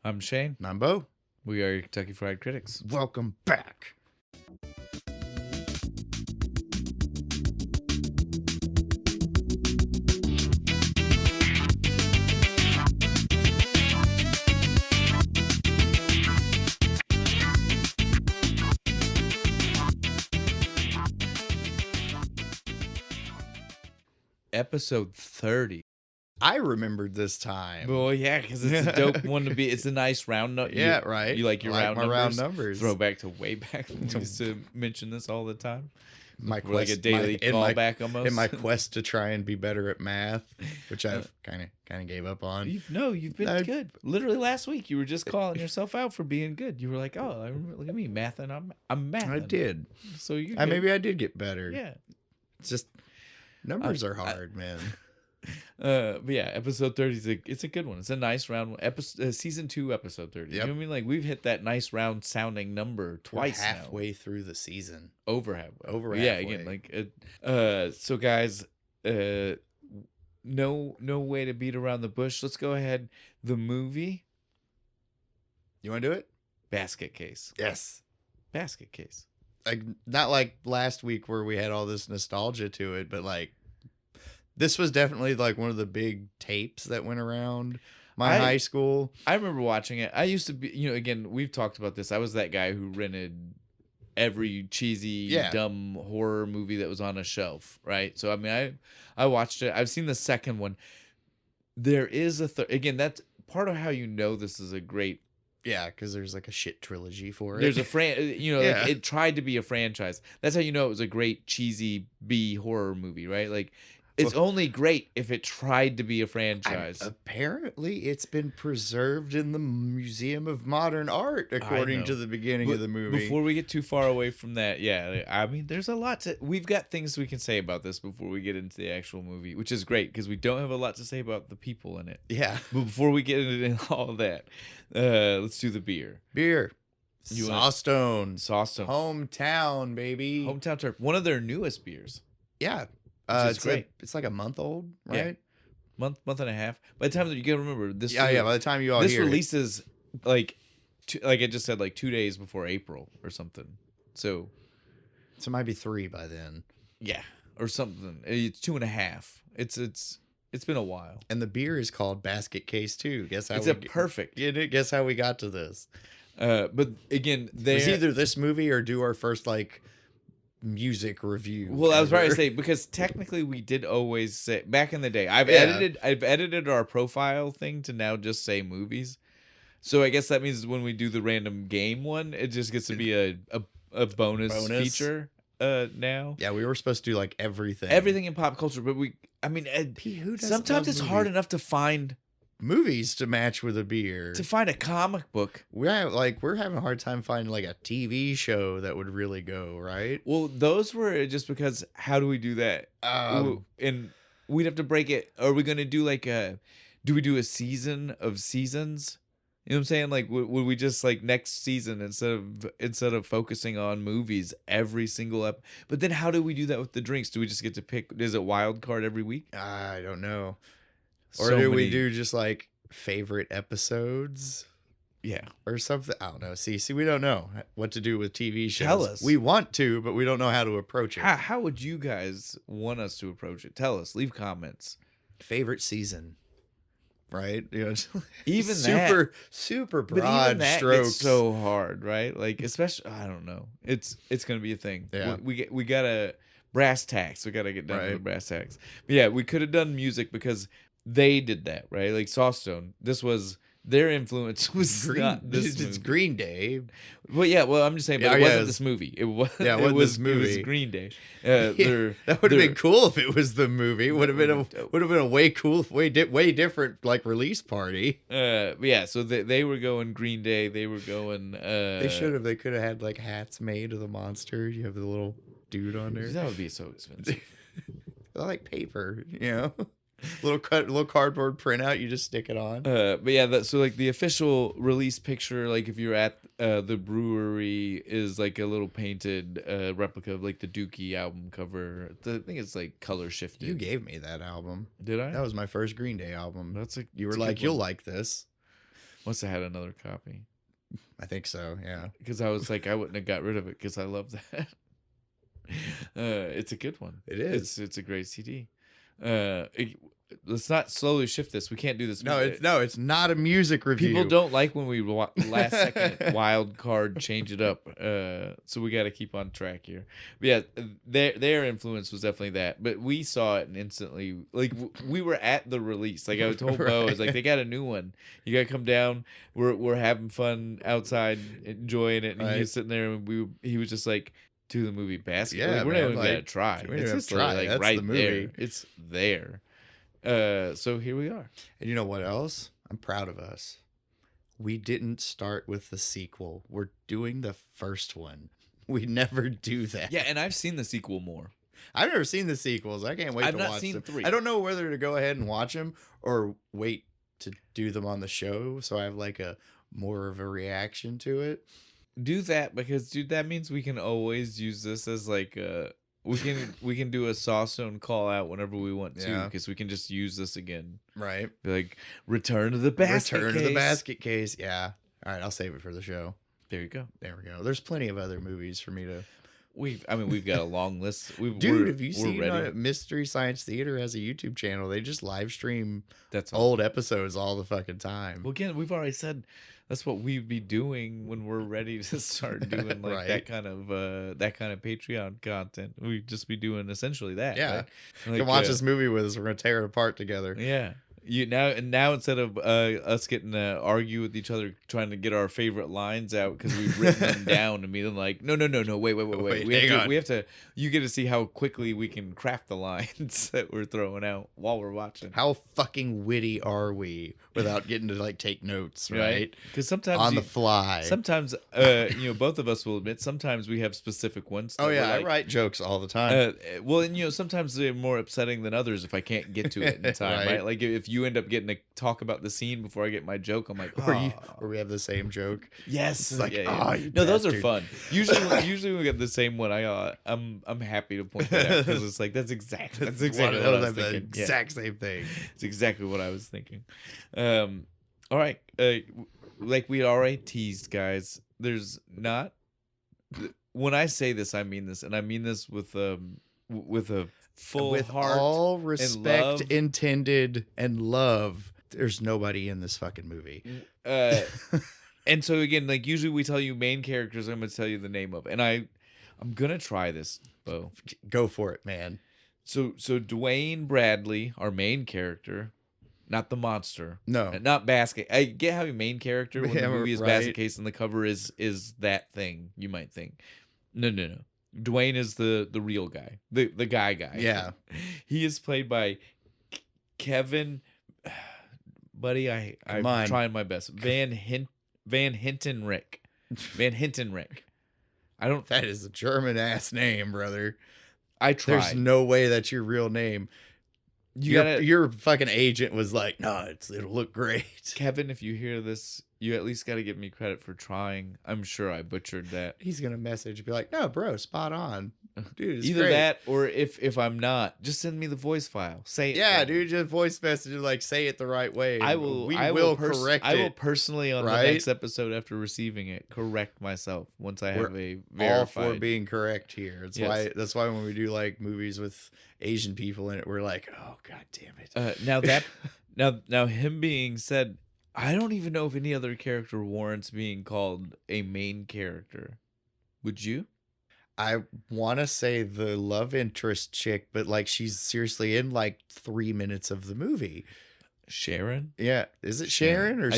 I'm Shane. And I'm Bo. We are your Kentucky Fried Critics. Welcome back. Episode 30. I remembered this time. Well, yeah, because it's a dope one to be. It's a nice round number. Yeah, right. You like your round my numbers? round numbers. Throw back to way back. We used to mention this all the time. My We're like a daily callback almost. In my quest to try and be better at math, which I've kind of gave up on. You've been good. Literally last week, you were just calling yourself out for being good. You were like, "Oh, look at me mathing. I'm mathing." I did. So you maybe I did get better. Yeah. It's just numbers are hard, man. But yeah, episode 30 it's a good one. It's a nice round one. Season 2, episode 30. Yep. You know what I mean? Like we've hit that nice round sounding number twice. We're halfway through the season. Over halfway. Over yeah, halfway. again, like so guys, no way to beat around the bush. Let's go ahead. The movie. You want to do it? Basket Case. Yes. Basket Case. Like not like last week where we had all this nostalgia to it, but like this was definitely like one of the big tapes that went around my high school. I remember watching it. I used to be, again, we've talked about this. I was that guy who rented every cheesy, dumb horror movie that was on a shelf, right? So, I mean, I watched it. I've seen the second one. There is a third. Again, that's part of how you know this is a great. Yeah, because there's like a shit trilogy for it. There's a like it tried to be a franchise. That's how you know it was a great cheesy B horror movie, right? Like, it's only great if it tried to be a franchise. Apparently, it's been preserved in the Museum of Modern Art, according to the beginning of the movie. Before we get too far away from that, yeah, I mean, there's a lot to... We've got things we can say about this before we get into the actual movie, which is great, because we don't have a lot to say about the people in it. Yeah. But before we get into all of that, let's do the beer. Sawstone. Hometown, baby. Hometown Turf. One of their newest beers. Yeah. It's great. It's like a month old, right? Yeah. Month and a half. By the time that you gotta remember this. Yeah. By the time you all this hear releases like it just said like 2 days before April or something. So it might be 3 by then. Yeah, or something. It's 2.5. It's been a while. And the beer is called Basket Case too. Guess how perfect. Guess how we got to this. But again, it's either this movie or do our first like music review. Well, I was about to say, because technically we did always say back in the day. I've edited our profile thing to now just say movies. So I guess that means when we do the random game one, it just gets to be a bonus feature now. Yeah, we were supposed to do like everything in pop culture, but sometimes it's movies? hard enough to find movies to match with a beer. To find a comic book. We're having a hard time finding like a TV show that would really go, right? Well, those were just because how do we do that? And we'd have to break it. Are we going to do do we do a season of seasons? You know what I'm saying? Like, would we just like next season instead of focusing on movies every single But then how do we do that with the drinks? Do we just get to pick? Is it wild card every week? I don't know. Or do we do just like favorite episodes? Yeah. Or something. I don't know. See, we don't know what to do with TV shows. Tell us. We want to, but we don't know how to approach it. How would you guys want us to approach it? Tell us. Leave comments. Favorite season. Right? Even super broad strokes. It's so hard, right? Like, especially, I don't know. It's going to be a thing. Yeah. We got to brass tacks. We got to get down to the brass tacks. But yeah, we could have done music because they did that, right? Like Sawstone, their influence was not this movie. It's Green Day. Well, yeah. Well, I'm just saying, but it wasn't this movie. It was. Yeah, it was this movie. It was Green Day. That would have been cool if it was the movie. Would have been a way different like release party. But yeah. So they were going Green Day. They were going. They should have. They could have had like hats made of the monster. You have the little dude on there. That would be so expensive. I like paper, little cardboard printout, you just stick it on. But yeah, so like the official release picture, like if you're at the brewery, is like a little painted replica of like the Dookie album cover. I think it's like color shifted. You gave me that album. Did I? That was my first Green Day album. That's you were like, you'll like this. Must have had another copy. I think so. Yeah. Because I was like, I wouldn't have got rid of it because I love that. It's a good one. It is. It's a great CD. Let's not slowly shift this. We can't do this. No, it's not a music review. People don't like when we last second wild card change it up. So we got to keep on track here. But yeah, their influence was definitely that. But we saw it and instantly, like we were at the release. Like I told Bo, I was like, they got a new one. You got to come down. We're having fun outside, enjoying it. And he was sitting there, and he was just like, to the movie Basket. Yeah, like, we're man, not even gonna try. It's just like That's right the movie. there. It's there. So here we are. And you know what else? I'm proud of us. We didn't start with the sequel. We're doing the first one. We never do that. Yeah, and I've seen the sequel more. I've never seen the sequels. I can't wait to watch them. I've not seen 3. I don't know whether to go ahead and watch them or wait to do them on the show so I have like a more of a reaction to it. Do that because, dude, that means we can always use this as like we can do a Sawstone call out whenever we want to because we can just use this again. Right. Be like, return to the basket case. To the basket case. Yeah. All right, I'll save it for the show. There you go. There we go. There's plenty of other movies for me to. We've got a long list. Dude, have you seen Mystery Science Theater has a YouTube channel? They just live stream old episodes all the fucking time. Well, again, we've already said that's what we'd be doing when we're ready to start doing like that kind of Patreon content. We'd just be doing essentially that. Yeah, like, come watch this movie with us. We're gonna tear it apart together. Yeah. Now instead of us getting to argue with each other trying to get our favorite lines out because we've written them down and being like no wait we have to you get to see how quickly we can craft the lines that we're throwing out while we're watching. How fucking witty are we without getting to like take notes, right? Because sometimes on the fly. Sometimes both of us will admit sometimes we have specific ones. Oh yeah, like, I write jokes all the time. Well, and sometimes they're more upsetting than others if I can't get to it in time, right? Like if you end up getting to talk about the scene before I get my joke, I'm like, or we have the same joke. Yes, it's like, no, those are fun. Usually we get the same one. I'm happy to point that out because it's like that's exactly what I was thinking. Exact same thing. It's exactly what I was thinking. All right, like we already teased, guys. There's not. When I say this, I mean this, and I mean this with a full with heart, all respect intended and love. There's nobody in this fucking movie. And so again, like usually we tell you main characters. I'm gonna tell you the name of, and I'm gonna try this, Bo. Go for it, man. So Dwayne Bradley, our main character, not the monster. No, not Basket. I get how your main character when the movie is Basket Case and the cover is that thing. You might think, no. Dwayne is the real guy, the guy. Yeah, he is played by Kevin. Buddy, I'm trying my best. Van Hintenrick. I don't. That is a German ass name, brother. I tried. There's no way that's your real name. Your fucking agent was like, "No, it'll look great." Kevin, if you hear this, you at least got to give me credit for trying. I'm sure I butchered that. He's gonna message, be like, "No, bro, spot on, dude." It's either great. that, or if I'm not, just send me the voice file. Say it. Yeah, dude, just voice message, like say it the right way. I will. We will correct it. I will personally on the next episode after receiving it correct myself once I have a verified. All for being correct here. That's why when we do like movies with Asian people in it, we're like, oh god damn it. Now him being said, I don't even know if any other character warrants being called a main character. Would you? I want to say the love interest chick, but like she's seriously in like 3 minutes of the movie. Sharon? Yeah. Is it Sharon or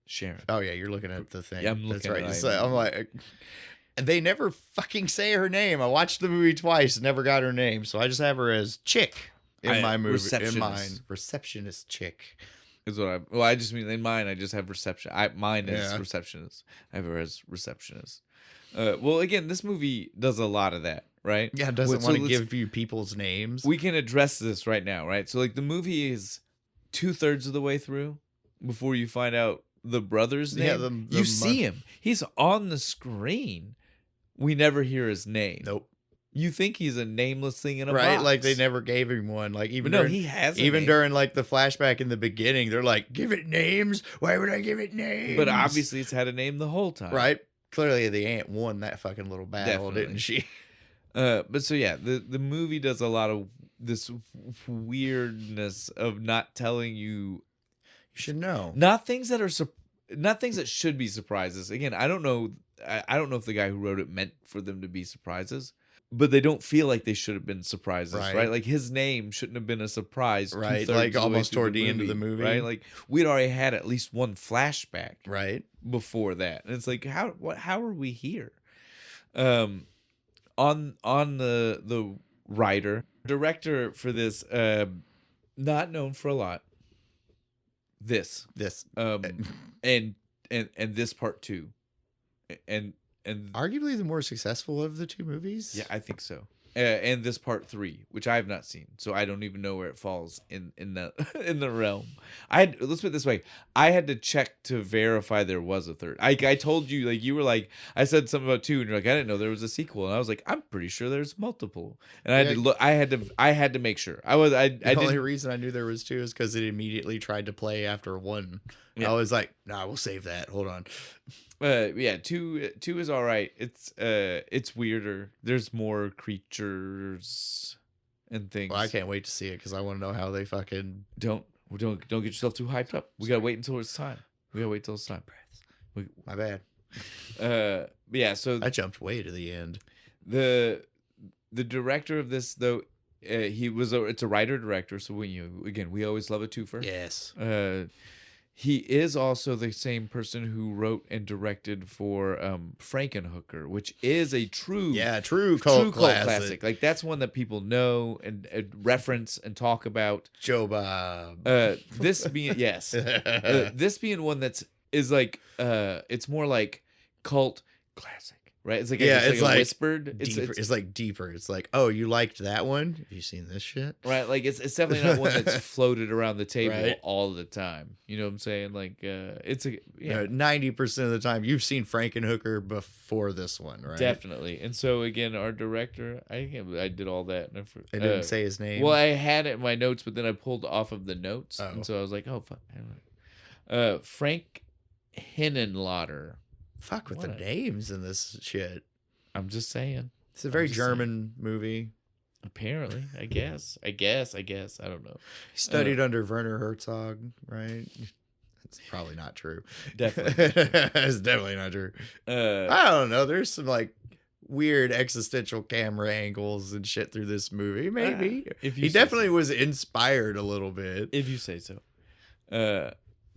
Sharon? Oh yeah, you're looking at the thing. Yeah, I'm looking at it. I'm like, and they never fucking say her name. I watched the movie twice, never got her name, so I just have her as chick in my movie. In mine, receptionist chick. Is what I just mean in mine. I just have reception. Mine is receptionist. I have her as receptionist. Well, again, this movie does a lot of that, right? Yeah, it doesn't want to give you people's names. We can address this right now, right? So, like, the movie is 2/3 of the way through before you find out the brother's name. Yeah, you see him. He's on the screen. We never hear his name. Nope. You think he's a nameless thing in a right? box. Like they never gave him one. Like even no, during, he has. During like the flashback in the beginning, they're like, "Give it names. Why would I give it names?" But obviously, it's had a name the whole time, right? Clearly, the ant won that fucking little battle, didn't she? But so yeah, the movie does a lot of this weirdness of not telling you. You should know. Not things that should be surprises. Again, I don't know. I don't know if the guy who wrote it meant for them to be surprises, but they don't feel like they should have been surprises, right? Like his name shouldn't have been a surprise, right? Like almost toward the end of the movie, right? Like we'd already had at least one flashback, right, before that, and it's like how are we here? On the writer director for this, not known for a lot. This and this part 2, and arguably the more successful of the two movies. Yeah, I think so. And this part 3, which I have not seen, so I don't even know where it falls in the in the realm. Let's put it this way: I had to check to verify there was a third. I told you, like, you were like, I said something about 2, and you're like, I didn't know there was a sequel, and I was like, I'm pretty sure there's multiple, and I had to look. I had to make sure. The only reason I knew there was 2 is because it immediately tried to play after 1. Yeah. I was like, nah, we'll save that. Hold on. Yeah, 2 is all right. It's weirder. There's more creatures and things. Well, I can't wait to see it because I want to know how they fucking don't get yourself too hyped up. We gotta wait until it's time. My bad. Yeah. So I jumped way to the end. The director of this, though, it's a writer director. So we always love a twofer. Yes. He is also the same person who wrote and directed for Frankenhooker, which is a true cult classic. Like that's one that people know and reference and talk about. Joe Bob. This being this being one is like it's more like cult classic. Right? It's like it's like whispered. It's like deeper. It's like, oh, you liked that one? Have you seen this shit? Right. Like it's definitely not one that's floated around the table all the time. You know what I'm saying? Like it's 90% of the time you've seen Frankenhooker before this one, right? Definitely. And so again, our director, I did all that. And I didn't say his name. Well, I had it in my notes, but then I pulled off of the notes, and so I was like, oh fuck. Frank Henenlotter. Fuck with the names in this shit. I'm just saying. It's a very German movie. Apparently, I guess. I don't know. He studied under Werner Herzog, right? That's probably not true. Definitely. It's definitely not true. I don't know. There's some like weird existential camera angles and shit through this movie. Maybe. He definitely was inspired a little bit. If you say so.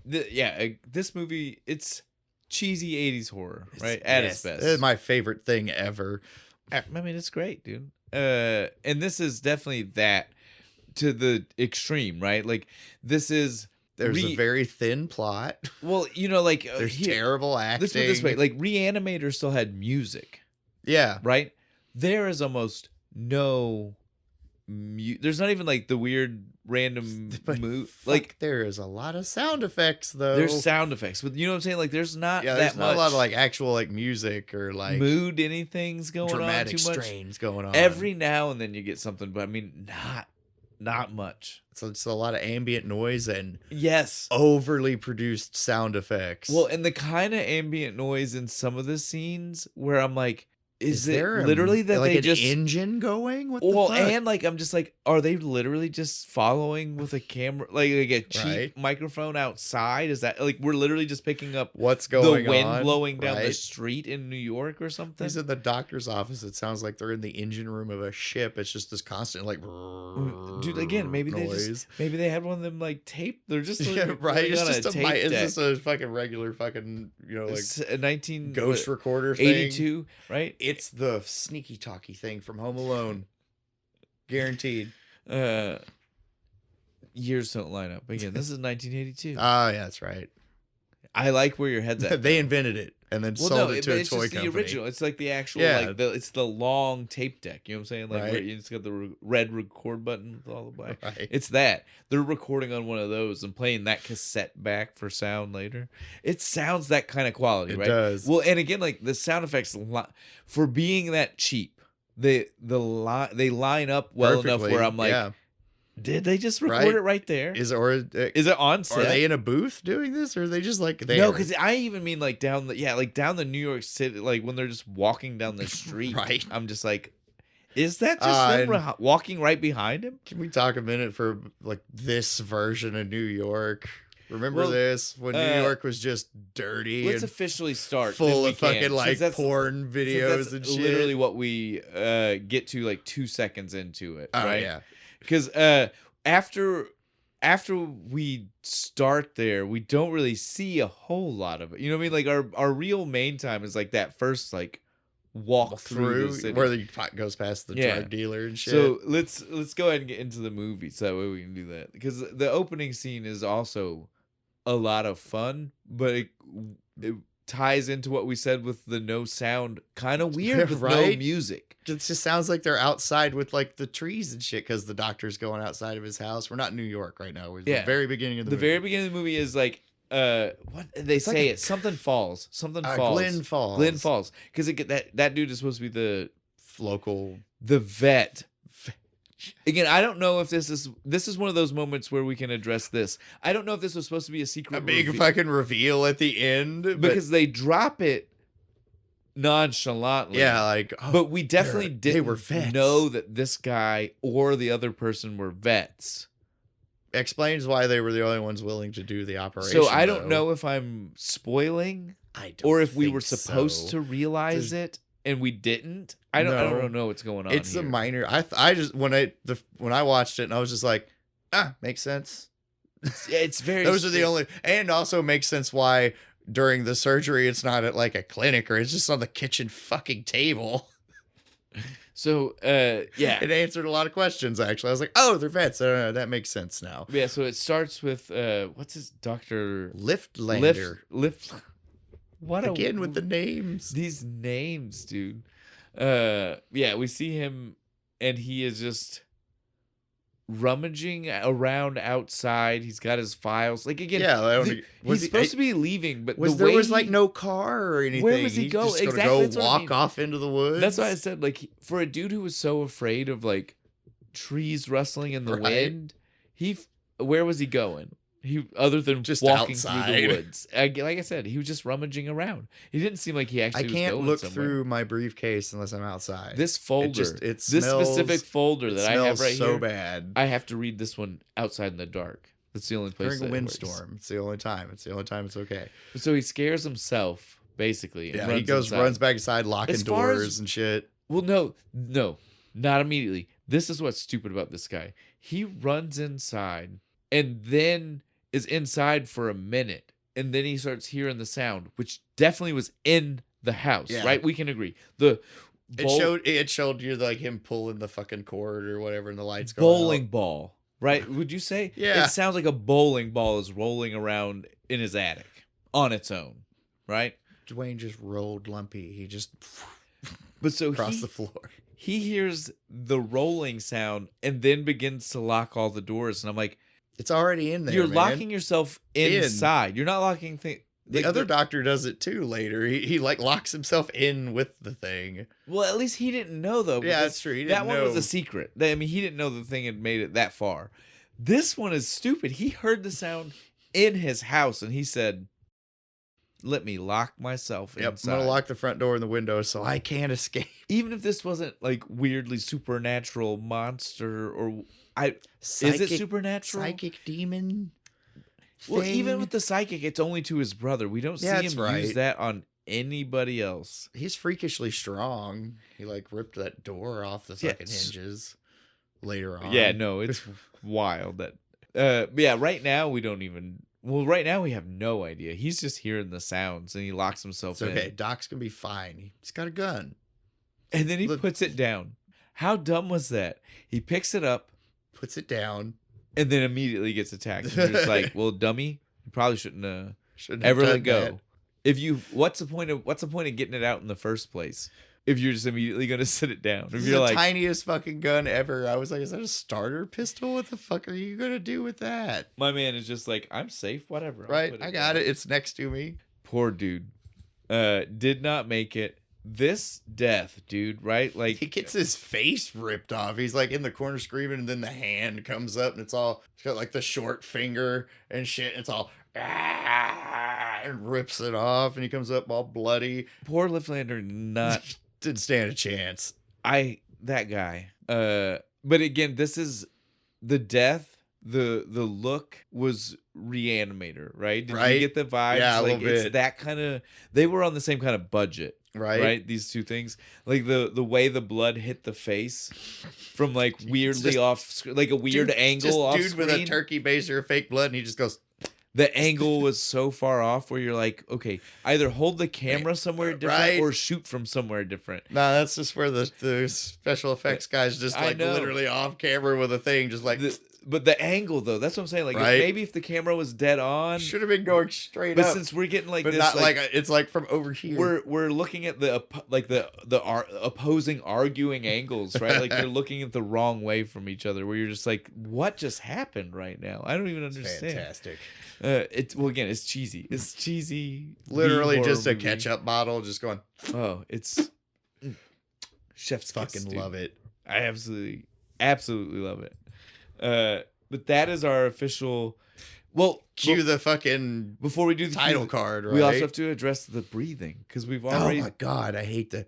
This movie, it's cheesy 80s horror, right? At its best. It's my favorite thing ever. I mean, it's great, dude. And this is definitely that to the extreme, right? Like this is there's a very thin plot. Well, like there's terrible acting. Let's put it this way, like Reanimator still had music. Yeah. Right? There is almost no there's not even like the weird random like there is a lot of sound effects though. There's sound effects, but you know what I'm saying? Like there's not there's not a lot of like actual like music or like mood anything's going dramatic on too much. Strains going on. Every now and then you get something, but I mean not much. So it's a lot of ambient noise and overly produced sound effects. Well, and the kind of ambient noise in some of the scenes where I'm like, is there literally that like they an just engine going? What the fuck? And like I'm just like, are they literally just following with a camera, like a cheap microphone outside? Is that like we're literally just picking up what's going on? The wind blowing down the street in New York or something? He's in the doctor's office. It sounds like they're in the engine room of a ship. It's just this constant like, dude. Again, maybe noise. Maybe they had one of them like tape. They're just It's just is this a fucking regular fucking like a 19 ghost recorder thing? 82, right? It's the sneaky talky thing from Home Alone. Guaranteed. Years don't line up. Again, this is 1982. Oh, yeah, that's right. I like where your head's at. They invented it and then sold it to a toy company. The original. It's like the actual, it's the long tape deck. You know what I'm saying? Like where it's got the red record button with all the black. Right. It's that. They're recording on one of those and playing that cassette back for sound later. It sounds that kind of quality, right? It does. Well, and again, like the sound effects, for being that cheap, they line up well perfectly enough where I'm like, did they just record it right there? Is it on set? Are they in a booth doing this, or are they just like there? No, because I even mean like down the New York City, like when they're just walking down the street. Right. I'm just like, is that just them walking right behind him? Can we talk a minute for like this version of New York? Remember this when New York was just dirty? Let's officially start full of fucking like porn videos and shit. Literally what we get to like 2 seconds into it. Oh right? Yeah. Because after we start there, we don't really see a whole lot of it. You know what I mean? Like our real main time is like that first like walk through the city. Where the goes past the drug dealer and shit. So let's go ahead and get into the movie so that way we can do that. Because the opening scene is also a lot of fun, but it ties into what we said with the no sound, kind of weird with no music. It just sounds like they're outside with like the trees and shit because the doctor's going outside of his house. We're not in New York right now. We're the very beginning of the movie. Very beginning of the movie is like what they it's say like something falls. Glenn Falls. Because that dude is supposed to be the local vet. Again, I don't know if this is one of those moments where we can address this. I don't know if this was supposed to be a secret big fucking reveal at the end. Because they drop it nonchalantly. Yeah, like but we definitely didn't know that this guy or the other person were vets. Explains why they were the only ones willing to do the operation. So I don't know if I'm spoiling or if we were supposed to realize it. And we didn't. I don't know what's going on. It's a minor. I just when I watched it and I was just like, makes sense. It's very. Those are the only, and also makes sense why during the surgery it's not at like a clinic or it's just on the kitchen fucking table. So it answered a lot of questions actually. I was like, oh, they're vets. That makes sense now. Yeah. So it starts with what's his Dr. Liftlander. Again with the names. These names, dude. We see him and he is just rummaging around outside. He's got his files. Like again, he's supposed to be leaving, but there was like no car or anything. Where was he going? Just gonna go walk off into the woods. That's why I said, like, for a dude who was so afraid of like trees rustling in the wind, where was he going? Other than just walking outside through the woods. Like I said, he was just rummaging around. He didn't seem like he actually was going somewhere. I can't look through my briefcase unless I'm outside. This folder, this specific folder that I have right here, so bad. I have to read this one outside in the dark. That's the only place. During a windstorm, it's the only time. It's the only time it's okay. So he scares himself basically. Yeah, he runs back inside, locking doors and shit. Well, no, not immediately. This is what's stupid about this guy. He runs inside and then is inside for a minute, and then he starts hearing the sound, which definitely was in the house, right? We can agree. It showed you like him pulling the fucking cord or whatever, and the lights go bowling ball, right? Would you say? Yeah. It sounds like a bowling ball is rolling around in his attic on its own, right? Dwayne just rolled lumpy. He just across the floor. He hears the rolling sound and then begins to lock all the doors, and I'm like, it's already in there. You're locking yourself inside. You're not locking things. The other doctor does it too later. He like locks himself in with the thing. Well, at least he didn't know though. Yeah, that's true. That one was a secret. I mean, he didn't know the thing had made it that far. This one is stupid. He heard the sound in his house and he said, "Let me lock myself inside. I'm gonna lock the front door and the window so I can't escape." Even if this wasn't like weirdly supernatural monster or is it supernatural? Psychic demon? Well, even with the psychic, it's only to his brother. We don't see him use that on anybody else. He's freakishly strong. He like ripped that door off the fucking hinges later on. Yeah, no, it's wild that right now we don't even right now we have no idea. He's just hearing the sounds and he locks himself in. Okay, Doc's gonna be fine. He's got a gun. And then he puts it down. How dumb was that? He picks it up, puts it down, and then immediately gets attacked. And you're just like, well, dummy, you probably shouldn't ever let go. That. What's the point of getting it out in the first place if you're just immediately gonna sit it down? If you're the tiniest fucking gun ever. I was like, is that a starter pistol? What the fuck are you gonna do with that? My man is just like, I'm safe, whatever. Right, I got it. It's next to me. Poor dude. Did not make it. this death, dude, right? Like he gets his face ripped off. He's like in the corner screaming, and then the hand comes up, and it's got like the short finger and shit. It's all and rips it off, and he comes up all bloody. Poor Lifflander didn't stand a chance. That guy. But again, this is the death. The look was Reanimator, right? Did you get the vibes? Yeah, a like, little bit. It's that kind of. They were on the same kind of budget, right? These two things, like the way the blood hit the face, from like weirdly off, like a weird angle off dude screen. with a turkey baster of fake blood, and he just goes. The angle was so far off where you're like, okay, either hold the camera somewhere different or shoot from somewhere different. No, that's just where the special effects guys just like literally off camera with a thing, just like. But the angle, though, that's what I'm saying. Like, maybe if the camera was dead on, should have been going straight up. But since we're getting like but this, not like it's like from over here. We're looking at the opposing arguing angles, right? Like they're looking at the wrong way from each other. Where you're just like, what just happened right now? I don't even understand. Fantastic. It's cheesy. It's cheesy. Literally just a ketchup bottle, just going. Oh, it's chef's fucking kiss, love it. I absolutely love it. But that is our official. Well, cue the fucking before we do the title card. Right? We also have to address the breathing because we've already. Oh my god, I hate that.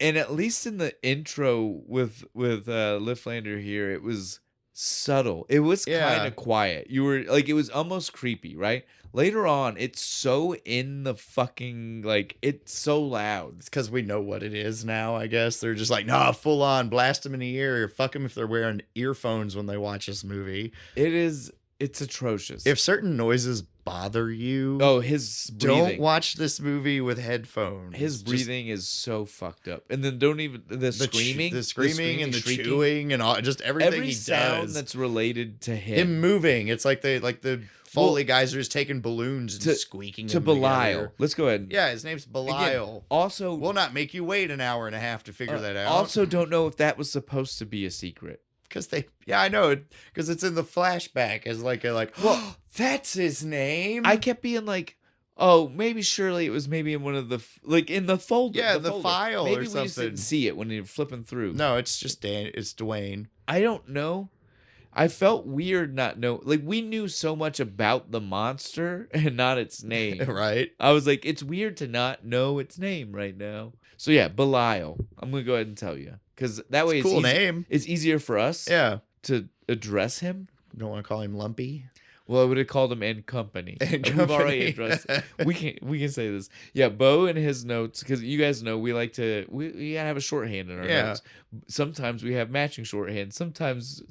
And at least in the intro with Lifflander here, it was subtle. It was kind of quiet. You were like, it was almost creepy, right? Later on, it's so in the fucking, like, it's so loud. It's because we know what it is now, I guess. They're just like, nah, full on, blast them in the ear, or fuck them if they're wearing earphones when they watch this movie. It's atrocious. If certain noises bother you, his breathing. Don't watch this movie with headphones. His breathing is so fucked up. And then don't even, the screaming and the shrieking, chewing and all, just everything he sound does. That's related to him moving. It's like the Foley guys are just taking balloons and squeaking to Belial. Let's go ahead. Yeah, his name's Belial. Again, also, we'll not make you wait an hour and a half to figure that out. Also, don't know if that was supposed to be a secret. Because I know it, because it's in the flashback as well, that's his name. I kept being like, oh, maybe surely it was maybe in one of the, like in the folder. Yeah, the file maybe or something. We just didn't see it when you're flipping through. No, it's just it's Dwayne. I don't know. I felt weird not know. Like, we knew so much about the monster and not its name. Right. I was like, it's weird to not know its name right now. So yeah, Belial. I'm going to go ahead and tell you. Because that way it's cool name. It's easier for us to address him. You don't want to call him Lumpy? Well, I would have called him and Company. We've already addressed it. We can say this. Yeah, Bo in his notes, because you guys know we like to we gotta have a shorthand in our notes. Sometimes we have matching shorthand. Sometimes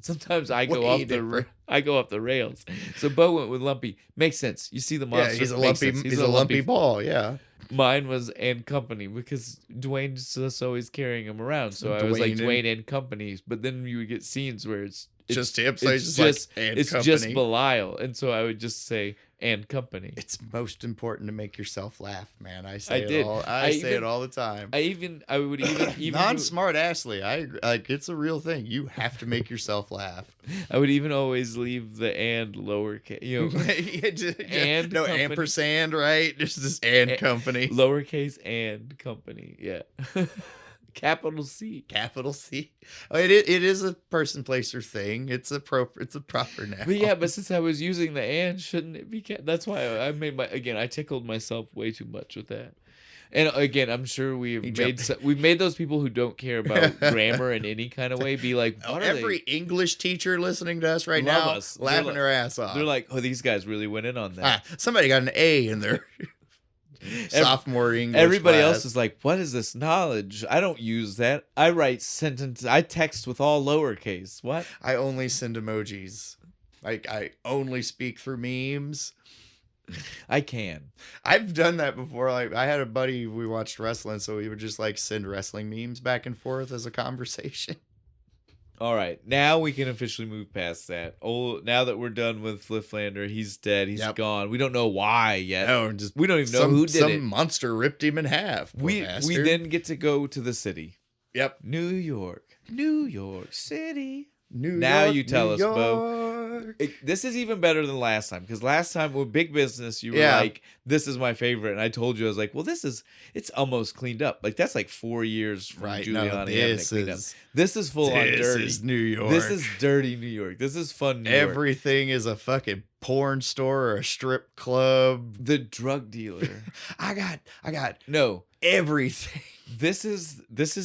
I go off the rails. So Bo went with Lumpy. Makes sense. You see the monster. Yeah, he's a lumpy ball. Yeah. Mine was and Company because Dwayne's just always carrying him around. So I was like Dwayne and Company. But then you would get scenes where it's just him. So it's just Belial, and so I would just say and Company. It's most important to make yourself laugh, man. I say it all the time. I would even non-smart assly. I like it's a real thing. You have to make yourself laugh. I would even always leave the and lowercase, and no company. Ampersand, right? Just this and Company, lowercase and Company, yeah. Capital C. Oh, it is a person, place, or thing. It's a proper noun. But since I was using the and, shouldn't it be? That's why I made I tickled myself way too much with that. And again, I'm sure we've made those people who don't care about grammar in any kind of way be like, what every English teacher listening to us right now, laughing their ass off. They're like, oh, these guys really went in on that. Somebody got an A in their sophomore English. Everybody class. else is like, what is this knowledge? I don't use that. I write sentences. I text with all lowercase. What? I only send emojis. I only speak through memes. I can. I've done that before. Like, I had a buddy, we watched wrestling, so we would just like send wrestling memes back and forth as a conversation. All right, now we can officially move past that. Oh, now that we're done with Lifflander, he's dead. He's gone. We don't know why yet. No, we don't even know who did it. Some monster ripped him in half. We then get to go to the city. Yep. New York City. Now you tell us, Bo. York. This is even better than last time, because last time with Big Business, you were Yeah. like, "This is my favorite," and I told you, I was like, "Well, it's almost cleaned up. Like that's like 4 years from Right, Giuliani no, having it this cleaned up. is This is full on dirty. This is New York. This is dirty New York. This is fun New York. Everything is a fucking porn store or a strip club. The drug dealer. I got No, everything. this is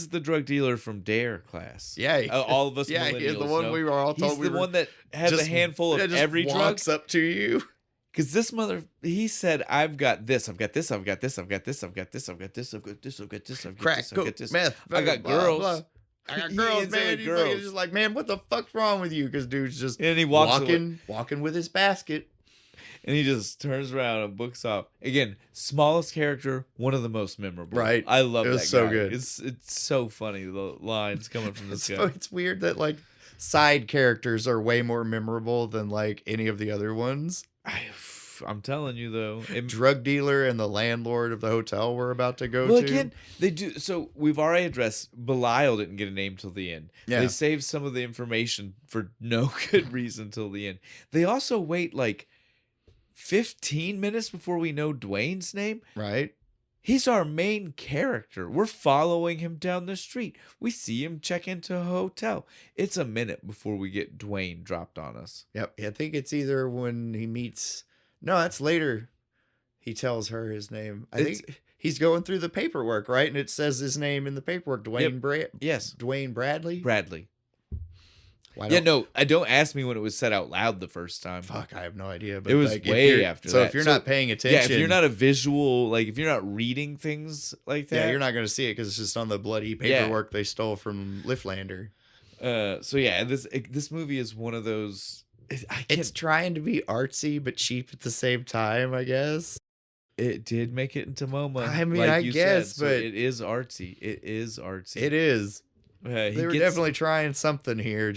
the drug dealer from Dare class. Yeah, All of us. yeah, millennials he's the one know. we were all told He's we the were one that has a just- handful of just every drug. walks up to you. Because this he said, I've got this, I've got this, I've got this, I've got this, I've got this, I've got this, I've got this, I've got this, I've got Crack, this, I've got coke, this. meth. I got blah, girls. blah. I got He girls, ends it man. with He's girls. just like, man, what the fuck's wrong with you? Because dude's just And he walks away. walking with his basket. And he just turns around and books off. Again, smallest character, one of the most memorable. Right. I love It that was so guy. good. It's so funny, the lines coming from this guy. It's weird that like side characters are way more memorable than like any of the other ones. I'm telling you though, Drug dealer and the landlord of the hotel we're about to go well, to. again, they do. So we've already addressed Belial didn't get a name till the end. Yeah. They saved some of the information for no good reason till the end. They also wait like 15 minutes before we know Dwayne's name. Right? He's our main character. We're following him down the street. We see him check into a hotel. It's a minute before we get Dwayne dropped on us. Yep. I think it's either when he meets. No, that's later. He tells her his name. I think he's going through the paperwork, right? And it says his name in the paperwork. Dwayne Yes. Dwayne Bradley. Bradley. Why Yeah, no, don't ask me when it was said out loud the first time. Fuck, I have no idea. But It was like, way after so that. if you're So, not paying attention, Yeah, if you're not a visual, like if you're not reading things like that. yeah, you're not going to see it because it's just on the bloody paperwork they stole from Liftlander. So yeah, this movie is one of those. It's trying to be artsy but cheap at the same time, I guess. It did make it into MoMA. I mean, like I you guess, said, so but it is artsy. It is artsy. It is. He They were gets- definitely trying something here.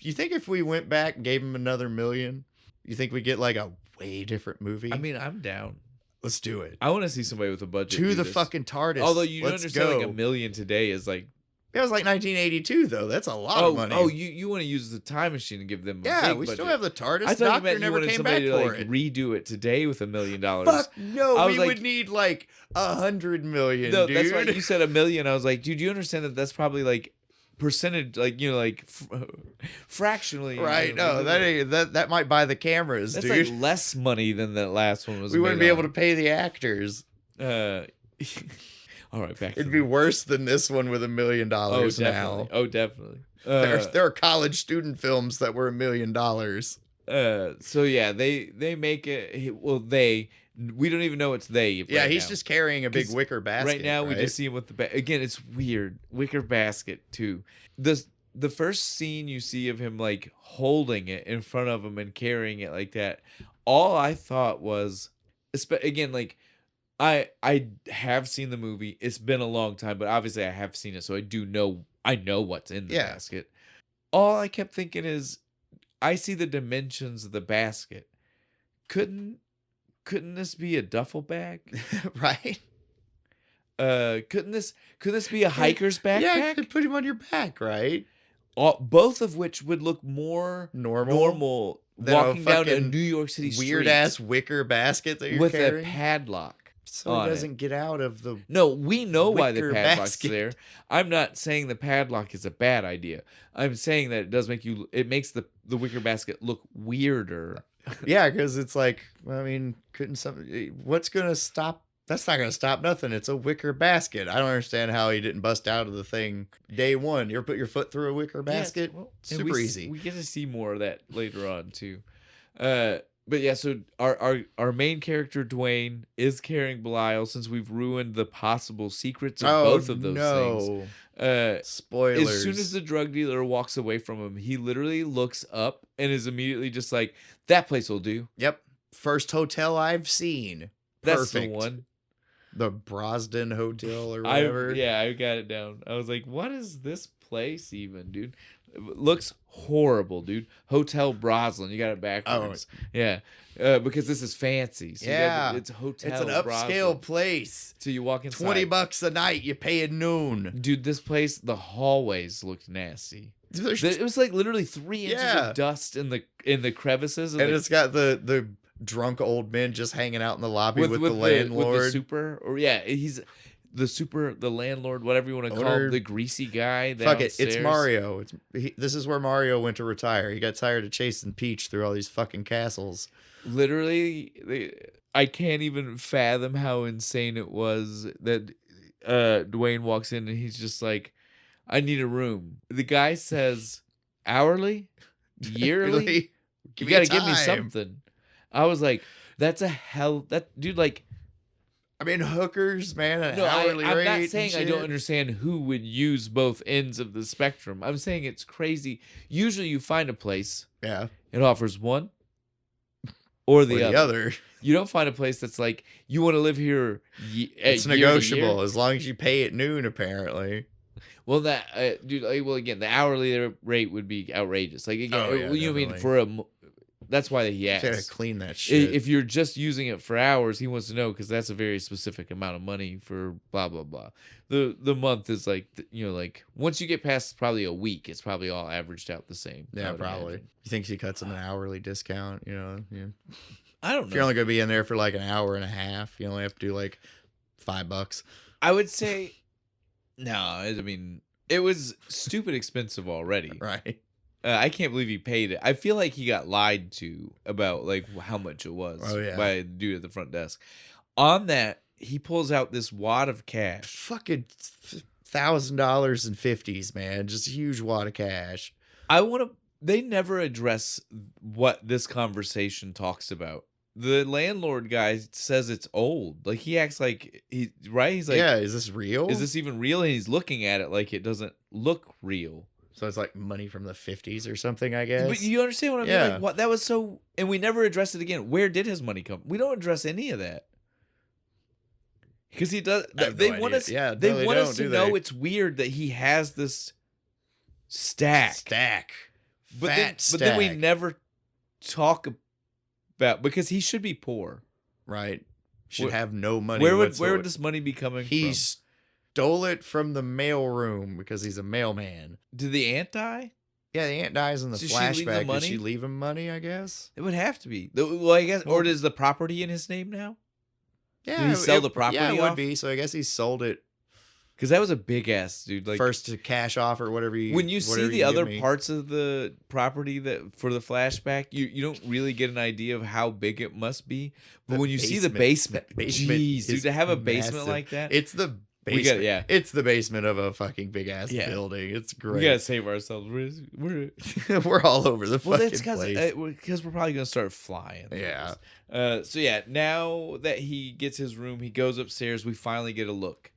You think if we went back and gave him another million, you think we get like a way different movie? I mean, I'm down. let's do it. I want to see somebody with a budget To do the this. fucking TARDIS. Although you Let's understand, go. like $1 million today is like. It was like 1982 though. That's a lot of money. Oh, you want to use the time machine and give them? yeah, big we still budget. have the TARDIS. I thought you Doctor meant you never wanted came back somebody to for like it. redo it today with $1 million. Fuck no, I we was like- would need like 100 million, No, dude. that's why you said $1 million. I was like, dude, you understand that that's probably like percentage, like like fractionally. Right? No, that might buy the cameras, That's dude. like less money than that last one was. We wouldn't be able to pay the actors. All right, back. It'd be worse than this one with $1 million definitely. now. Oh, definitely. There are college student films that were $1 million. So yeah, they make it. Well, we don't even know it's they. Yeah, right he's now. just carrying a big 'Cause wicker basket. Right now, we just see him with the again. It's weird. Wicker basket too. The first scene you see of him like holding it in front of him and carrying it like that. All I thought was, again, like I have seen the movie. It's been a long time, but obviously I have seen it, so I know what's in the basket. All I kept thinking is, I see the dimensions of the basket. Couldn't this be a duffel bag? right? Couldn't this be a hiker's backpack? Yeah, you could put him on your back, right? Both of which would look more normal than walking down a fucking New York City street weird ass wicker basket that you're with carrying. a padlock. So on it it. doesn't get out of the. No, we know why the wicker padlock's basket. there. I'm not saying the padlock is a bad idea. I'm saying that it makes the wicker basket look weirder. Yeah, because it's like, I mean, what's gonna stop? That's not gonna stop nothing. It's a wicker basket. I don't understand how he didn't bust out of the thing day one. You ever put your foot through a wicker basket? Yeah, and Super easy. We get to see more of that later on too. But yeah, so our main character Dwayne is carrying Belial, since we've ruined the possible secrets of both of those things. Spoilers. As soon as the drug dealer walks away from him, he literally looks up and is immediately just like, "That place will do." Yep. First hotel I've seen. That's Perfect. the one. The Brosden Hotel or whatever. I got it down. I was like, "What is this place even, dude?" It looks horrible, dude. Hotel Broslin. You got it backwards. Yeah. Because this is fancy. So it's Hotel It's an upscale Broslin. place. So you walk inside. $20 a night. You pay at noon. Dude, this place, the hallways looked nasty. It was like literally 3 inches of dust in the crevices, and it's got the drunk old men just hanging out in the lobby with the landlord, with the super, or he's the landlord, whatever you want to call him, the greasy guy. Fuck it, it's Mario. This is where Mario went to retire. He got tired of chasing Peach through all these fucking castles. Literally, I can't even fathom how insane it was that Dwayne walks in and he's just like, I need a room. The guy says, hourly? Yearly? You gotta give me something. I was like, that dude, like, I mean, hookers, man, an hourly rate. I'm not saying I don't understand who would use both ends of the spectrum. I'm saying it's crazy. Usually you find a place. Yeah. It offers one or the other. You don't find a place that's like, you want to live here. It's negotiable as long as you pay at noon, apparently. Well, that, dude, again, the hourly rate would be outrageous. Like, again, you mean for that's why he asked. You gotta clean that shit. If you're just using it for hours, he wants to know because that's a very specific amount of money for blah blah blah. The month is like, like once you get past probably a week, it's probably all averaged out the same. Yeah, probably. Imagine. You think he cuts him an hourly discount? I don't know. If you're only gonna be in there for like an hour and a half, you only have to do like $5. I would say, no. I mean, it was stupid expensive already, right? I can't believe he paid it. I feel like he got lied to about like how much it was by the dude at the front desk. On that, he pulls out this wad of cash. Fucking $1,000 in 50s, man. Just a huge wad of cash. They never address what this conversation talks about. The landlord guy says it's old. Like, he acts like he's like, yeah, is this real? Is this even real? And he's looking at it like it doesn't look real. So it's like money from the 50s or something, I guess. But you understand what I mean? Like, what that was so, and we never addressed it again. Where did his money come? We don't address any of that. Because he does. They want us. Yeah, they want us to know it's weird that he has this stack. But then we never talk about, because he should be poor, right? Should have no money. Where would this money be coming from? He stole it from the mail room because he's a mailman. Did the aunt die? Yeah, the aunt dies in the flashback. Did she leave him money? I guess it would have to be. Well, I guess, or is the property in his name now? Yeah, did he sell the property? Yeah, it would be. So I guess he sold it. Because that was a big ass, dude. Like, first to cash off or whatever. When you see the other parts of the property that for the flashback, you don't really get an idea of how big it must be. But when you see the basement, jeez, dude, to have a basement like that, it's the basement. It's the basement of a fucking big ass building. It's great. We gotta save ourselves. We're all over the fucking place. Because we're probably gonna start flying. Yeah. So yeah, now that he gets his room, he goes upstairs. We finally get a look.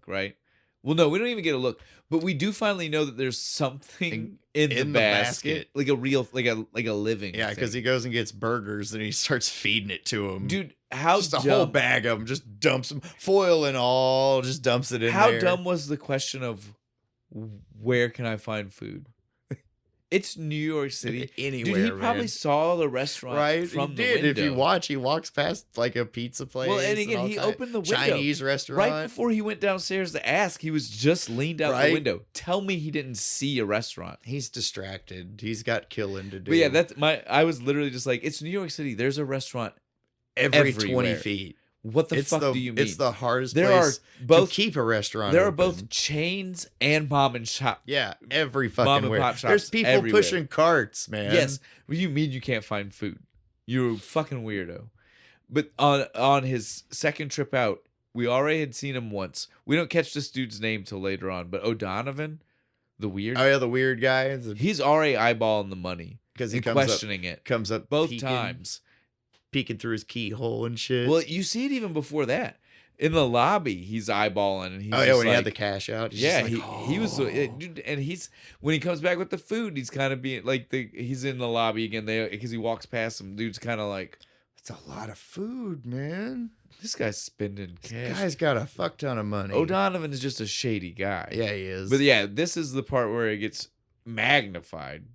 Right? Well, no, we don't even get a look, but we do finally know that there's something in the basket, like a real, like a living. Yeah, because he goes and gets burgers and he starts feeding it to him. Dude, how just a whole bag of them, just dumps them, foil and all, just dumps it in there. How dumb was the question of where can I find food? It's New York City. Anywhere, dude, he probably saw the restaurant from the window. If you watch, he walks past like a pizza place. Well, and again, he opened the window. Chinese restaurant. Right before he went downstairs to ask, he was just leaned out the window. Tell me he didn't see a restaurant. He's distracted. He's got killing to do. But yeah, I was literally just like, it's New York City. There's a restaurant every 20 feet. What the fuck do you mean? It's the hardest place to keep a restaurant. There are both chains and mom and shop. Yeah, every fucking mom and pop shops. There's people everywhere. pushing carts, man. Yes. What do you mean you can't find food? You're a fucking weirdo. But on his second trip out, we already had seen him once. We don't catch this dude's name till later on, but O'Donovan, the weird. Oh yeah, the weird guy. He's already eyeballing the money because he comes up both times. Peeking through his keyhole and shit. Well, you see it even before that. In the lobby, he's eyeballing. And he's when he had the cash out. He was, dude, and he's when he comes back with the food, he's kind of being like he's in the lobby again. Because he walks past him, dude's kind of like, it's a lot of food, man. This guy's spending cash. This guy's got a fuck ton of money. O'Donovan is just a shady guy. Yeah, he is. But yeah, this is the part where it gets magnified.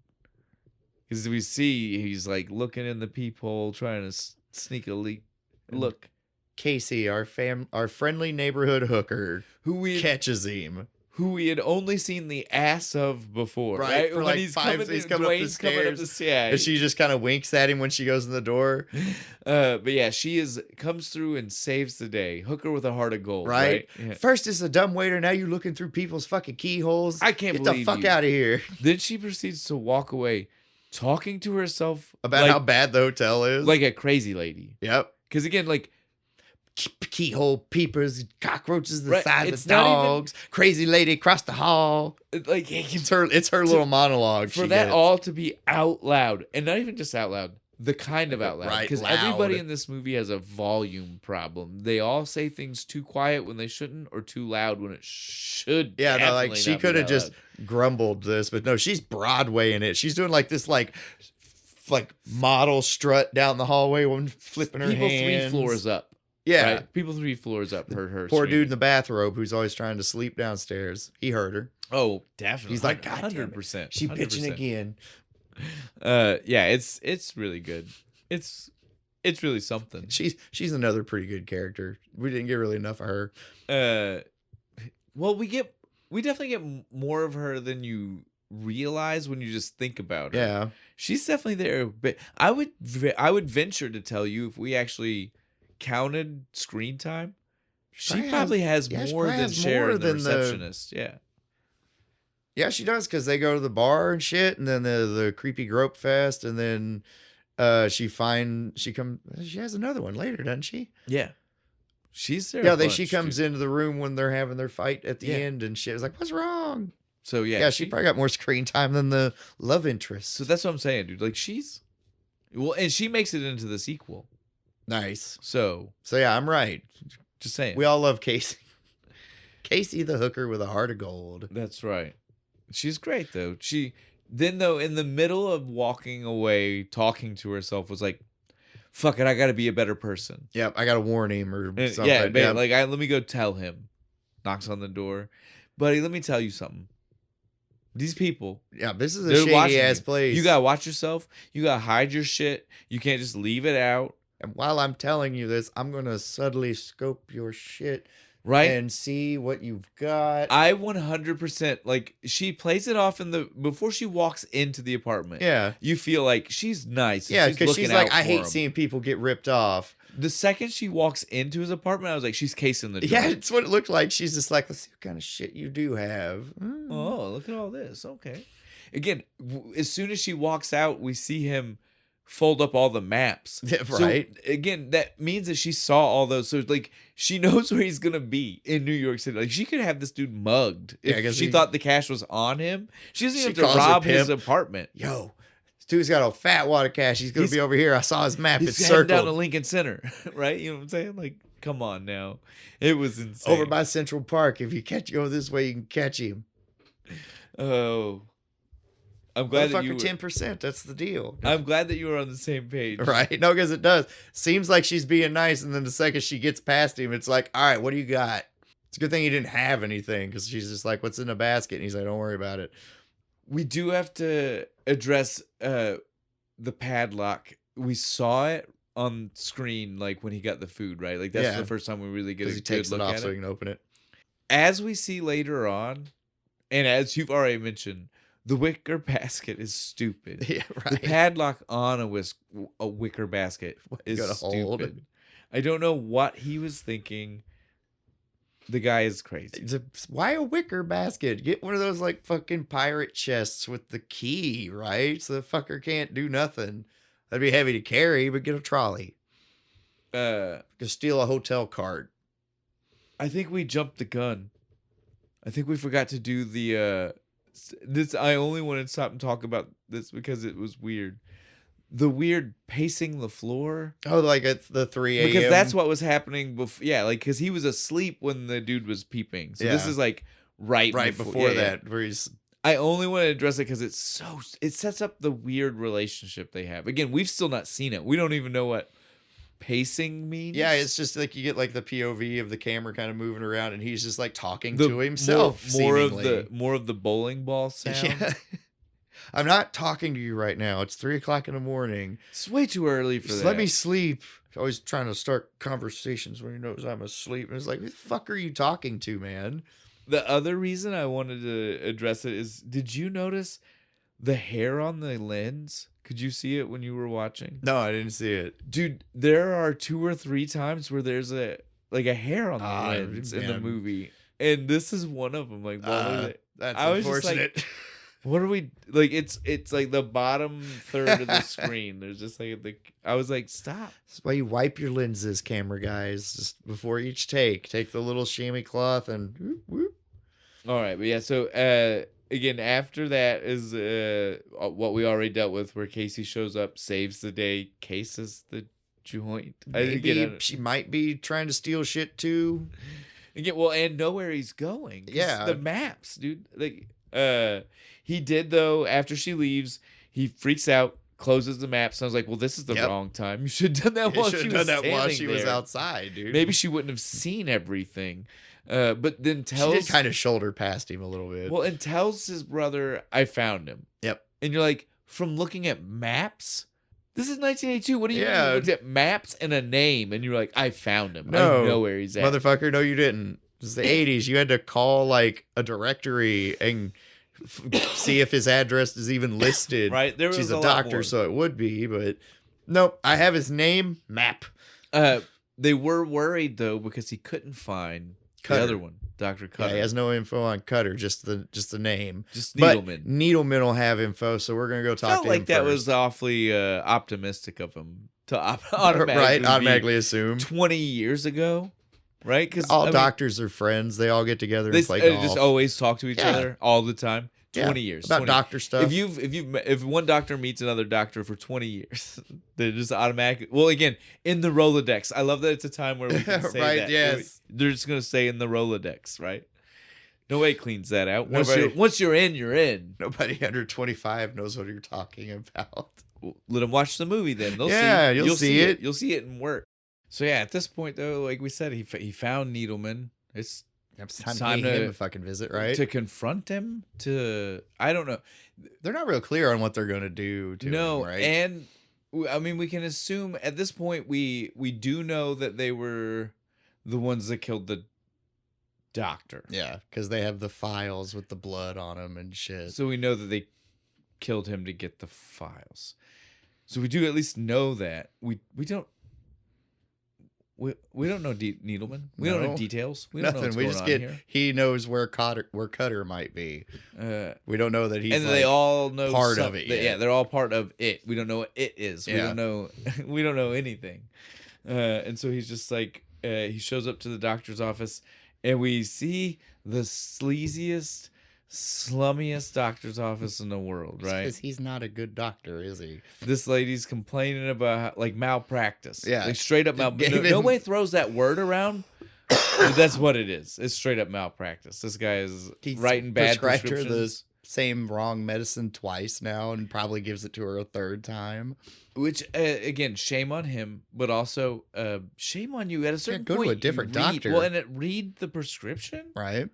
Because we see he's like looking in the peephole, trying to sneak a leak. Look, Casey, our friendly neighborhood hooker, catches him. who we had only seen the ass of before, Right, right? for like he's coming up the stairs, and she just kind of winks at him when she goes in the door. But yeah, she comes through and saves the day. Hooker with a heart of gold, right? Yeah. First it's a dumb waiter, now you're looking through people's fucking keyholes. I can't Get believe the fuck out of here. Then she proceeds to walk away, talking to herself about how bad the hotel is, like a crazy lady. Yep. Because again, like keyhole peepers, cockroaches the size of dogs, crazy lady across the hall. Like it's her little monologue. For that all to be out loud, and not even just out loud, the kind of out loud. Because everybody in this movie has a volume problem. They all say things too quiet when they shouldn't, or too loud when it should. Yeah, no, like she could have just grumbled this, but no, she's Broadwaying it. She's doing like this, like model strut down the hallway when flipping her hands. People 3 floors up. Yeah. Right? People 3 floors up heard her. Poor dude in the bathrobe who's always trying to sleep downstairs. He heard her. Oh, definitely. He's like, 100%. She bitching again. Yeah, it's really good. It's really something. She's another pretty good character. We didn't get really enough of her. Well, we definitely get more of her than you realize when you just think about her. Yeah. She's definitely there, but I would venture to tell you if we actually counted screen time, she probably has more than Sharon, the receptionist. Yeah, she does, because they go to the bar and shit, and then the creepy grope fest, and then she has another one later, doesn't she? Yeah. She's there. Yeah, she comes into the room when they're having their fight at the end and shit. It's like, what's wrong? So yeah. Yeah, she probably got more screen time than the love interest. So that's what I'm saying, dude. Like and she makes it into the sequel. Nice. So yeah, I'm right. Just saying. We all love Casey. Casey the hooker with a heart of gold. That's right. She's great though. Though in the middle of walking away, talking to herself, was like, fuck it, I gotta be a better person. Yep, I gotta warn him or something. Yeah, man, like let me go tell him. Knocks on the door. Buddy, let me tell you something. These people. Yeah, this is a shady ass place. You gotta watch yourself. You gotta hide your shit. You can't just leave it out. And while I'm telling you this, I'm going to subtly scope your shit. Right. And see what you've got. I 100%, like, she plays it off before she walks into the apartment. Yeah. You feel like she's nice. Yeah, because she's like, I hate seeing people get ripped off. The second she walks into his apartment, I was like, she's casing the door. Yeah, it's what it looked like. She's just like, let's see what kind of shit you do have. Oh, look at all this. Okay. Again, as soon as she walks out, we see him fold up all the maps. Yeah, right. So, again, that means that she saw all those. So, like, she knows where he's going to be in New York City. Like, she could have this dude mugged if she thought the cash was on him. She doesn't even have to rob his apartment. Yo, this dude's got a fat wad of cash. He's going to be over here. I saw his map. It's circled. circled. Down to Lincoln Center, right? You know what I'm saying? Like, come on now. It was insane. Over by Central Park. If you go this way, you can catch him. Oh. I'm glad that you were 10%. That's the deal. I'm glad that you were on the same page. Right? No, because it does. Seems like she's being nice, and then the second she gets past him, it's like, all right, what do you got? It's a good thing he didn't have anything, because she's just like, what's in the basket? And he's like, don't worry about it. We do have to address the padlock. We saw it on screen, like when he got the food, right? Like that's the first time we really get a good takes look it off at it. So he can open it. As we see later on, and as you've already mentioned, the wicker basket is stupid. Yeah, right. The padlock on a wicker basket is stupid. I don't know what he was thinking. The guy is crazy. Why a wicker basket? Get one of those like fucking pirate chests with the key, right? So the fucker can't do nothing. That'd be heavy to carry, but get a trolley. You can steal a hotel cart. I think we jumped the gun. I think we forgot to do the I only wanted to stop and talk about this because it was weird. The weird pacing the floor. Oh, like it's the 3 a.m. Because that's what was happening before. Yeah, like because he was asleep when the dude was peeping. So this is like right before that. Where he's. I only want to address it because it sets up the weird relationship they have. Again, we've still not seen it. We don't even know what pacing means. Yeah, it's just like you get like the POV of the camera kind of moving around, and he's just like talking to himself. More of the bowling ball sound. Yeah. I'm not talking to you right now. It's 3:00 in the morning. It's way too early for that. Let me sleep. Always trying to start conversations when he knows I'm asleep. And it's like, who the fuck are you talking to, man? the other reason I wanted to address it is, did you notice the hair on the lens? Could you see it when you were watching? No, I didn't see it. Dude, there are 2 or 3 times where there's a hair on the lens in the man. movie. And this is one of them. Like, that's I was just unfortunate. like, what are we like? It's like the bottom third of the screen. There's just like I was like, stop. That's why you wipe your lenses, camera guys, just before each take. Take the little chamois cloth and whoop, whoop. All right, but yeah. So again, after that is what we already dealt with, where Casey shows up, saves the day, cases the joint. Maybe she might be trying to steal shit too. Again, well, and know where he's going. Yeah, the maps, dude. Like, he did though. After she leaves, he freaks out, closes the maps. And I was like, well, this is the wrong time. You should have done that while she was outside, dude. Maybe she wouldn't have seen everything. But then tells, she did kind of shoulder past him a little bit. Well, and tells his brother, I found him. Yep. And you're like, from looking at maps? This is 1982. What do you mean? You looked at maps and a name, and you're like, I found him. No, I know where he's at. Motherfucker, no, you didn't. This is the 80s. You had to call like a directory and see if his address is even listed. Right. There was She's a doctor, lot so it would be, but nope. I have his name, map. They were worried though because he couldn't find Cutter. the other one, Dr. Cutter. Yeah, he has no info on Cutter, just the name. Just Needleman. But Needleman will have info, so we're gonna go talk Felt to like him that first. was awfully optimistic of him to automatically assume 20 years ago, right? Because all doctors are friends. They all get together they and play golf. just always talk to each other all the time. 20 Yeah, years about 20. doctor stuff. If one doctor meets another doctor for 20 years, they're just automatically. Well, again, in the Rolodex. I love that it's a time where we can say right, that. yes. They're just gonna stay in the Rolodex, right? Nobody cleans that out. Nobody- Once you're in, you're in. Nobody under 25 knows what you're talking about. Let them watch the movie then. They'll Yeah, see. you'll see it. You'll see it in work. So yeah, at this point though, like we said, he found Needleman. It's time to pay him a fucking visit, right? to confront him. I don't know. They're not real clear on what they're going to do to him, right? And I mean, we can assume at this point we do know that they were the ones that killed the doctor. Yeah, because they have the files with the blood on them and shit. So we know that they killed him to get the files. So we do at least know that. We don't. We don't know Needleman. We don't know details. We don't know what's we going just on get here. he knows where Cutter might be. We don't know that he's and they all know part of it. Yeah, they're all part of it. We don't know what it is. We Yeah. don't know. We don't know anything. And so he's just like he shows up to the doctor's office, and we see the sleaziest, slummiest doctor's office in the world. Right? Because he's not a good doctor, is he? This lady's complaining about like malpractice. Yeah. Like straight up malpractice. Nobody throws that word around. But that's what it is. It's straight up malpractice. This guy is writing bad prescribed her prescriptions. the same wrong medicine twice now, and probably gives it to her a third time. Which again, shame on him, but also shame on you. At a certain go point, to a different you read, doctor. Well, and read the prescription. Right.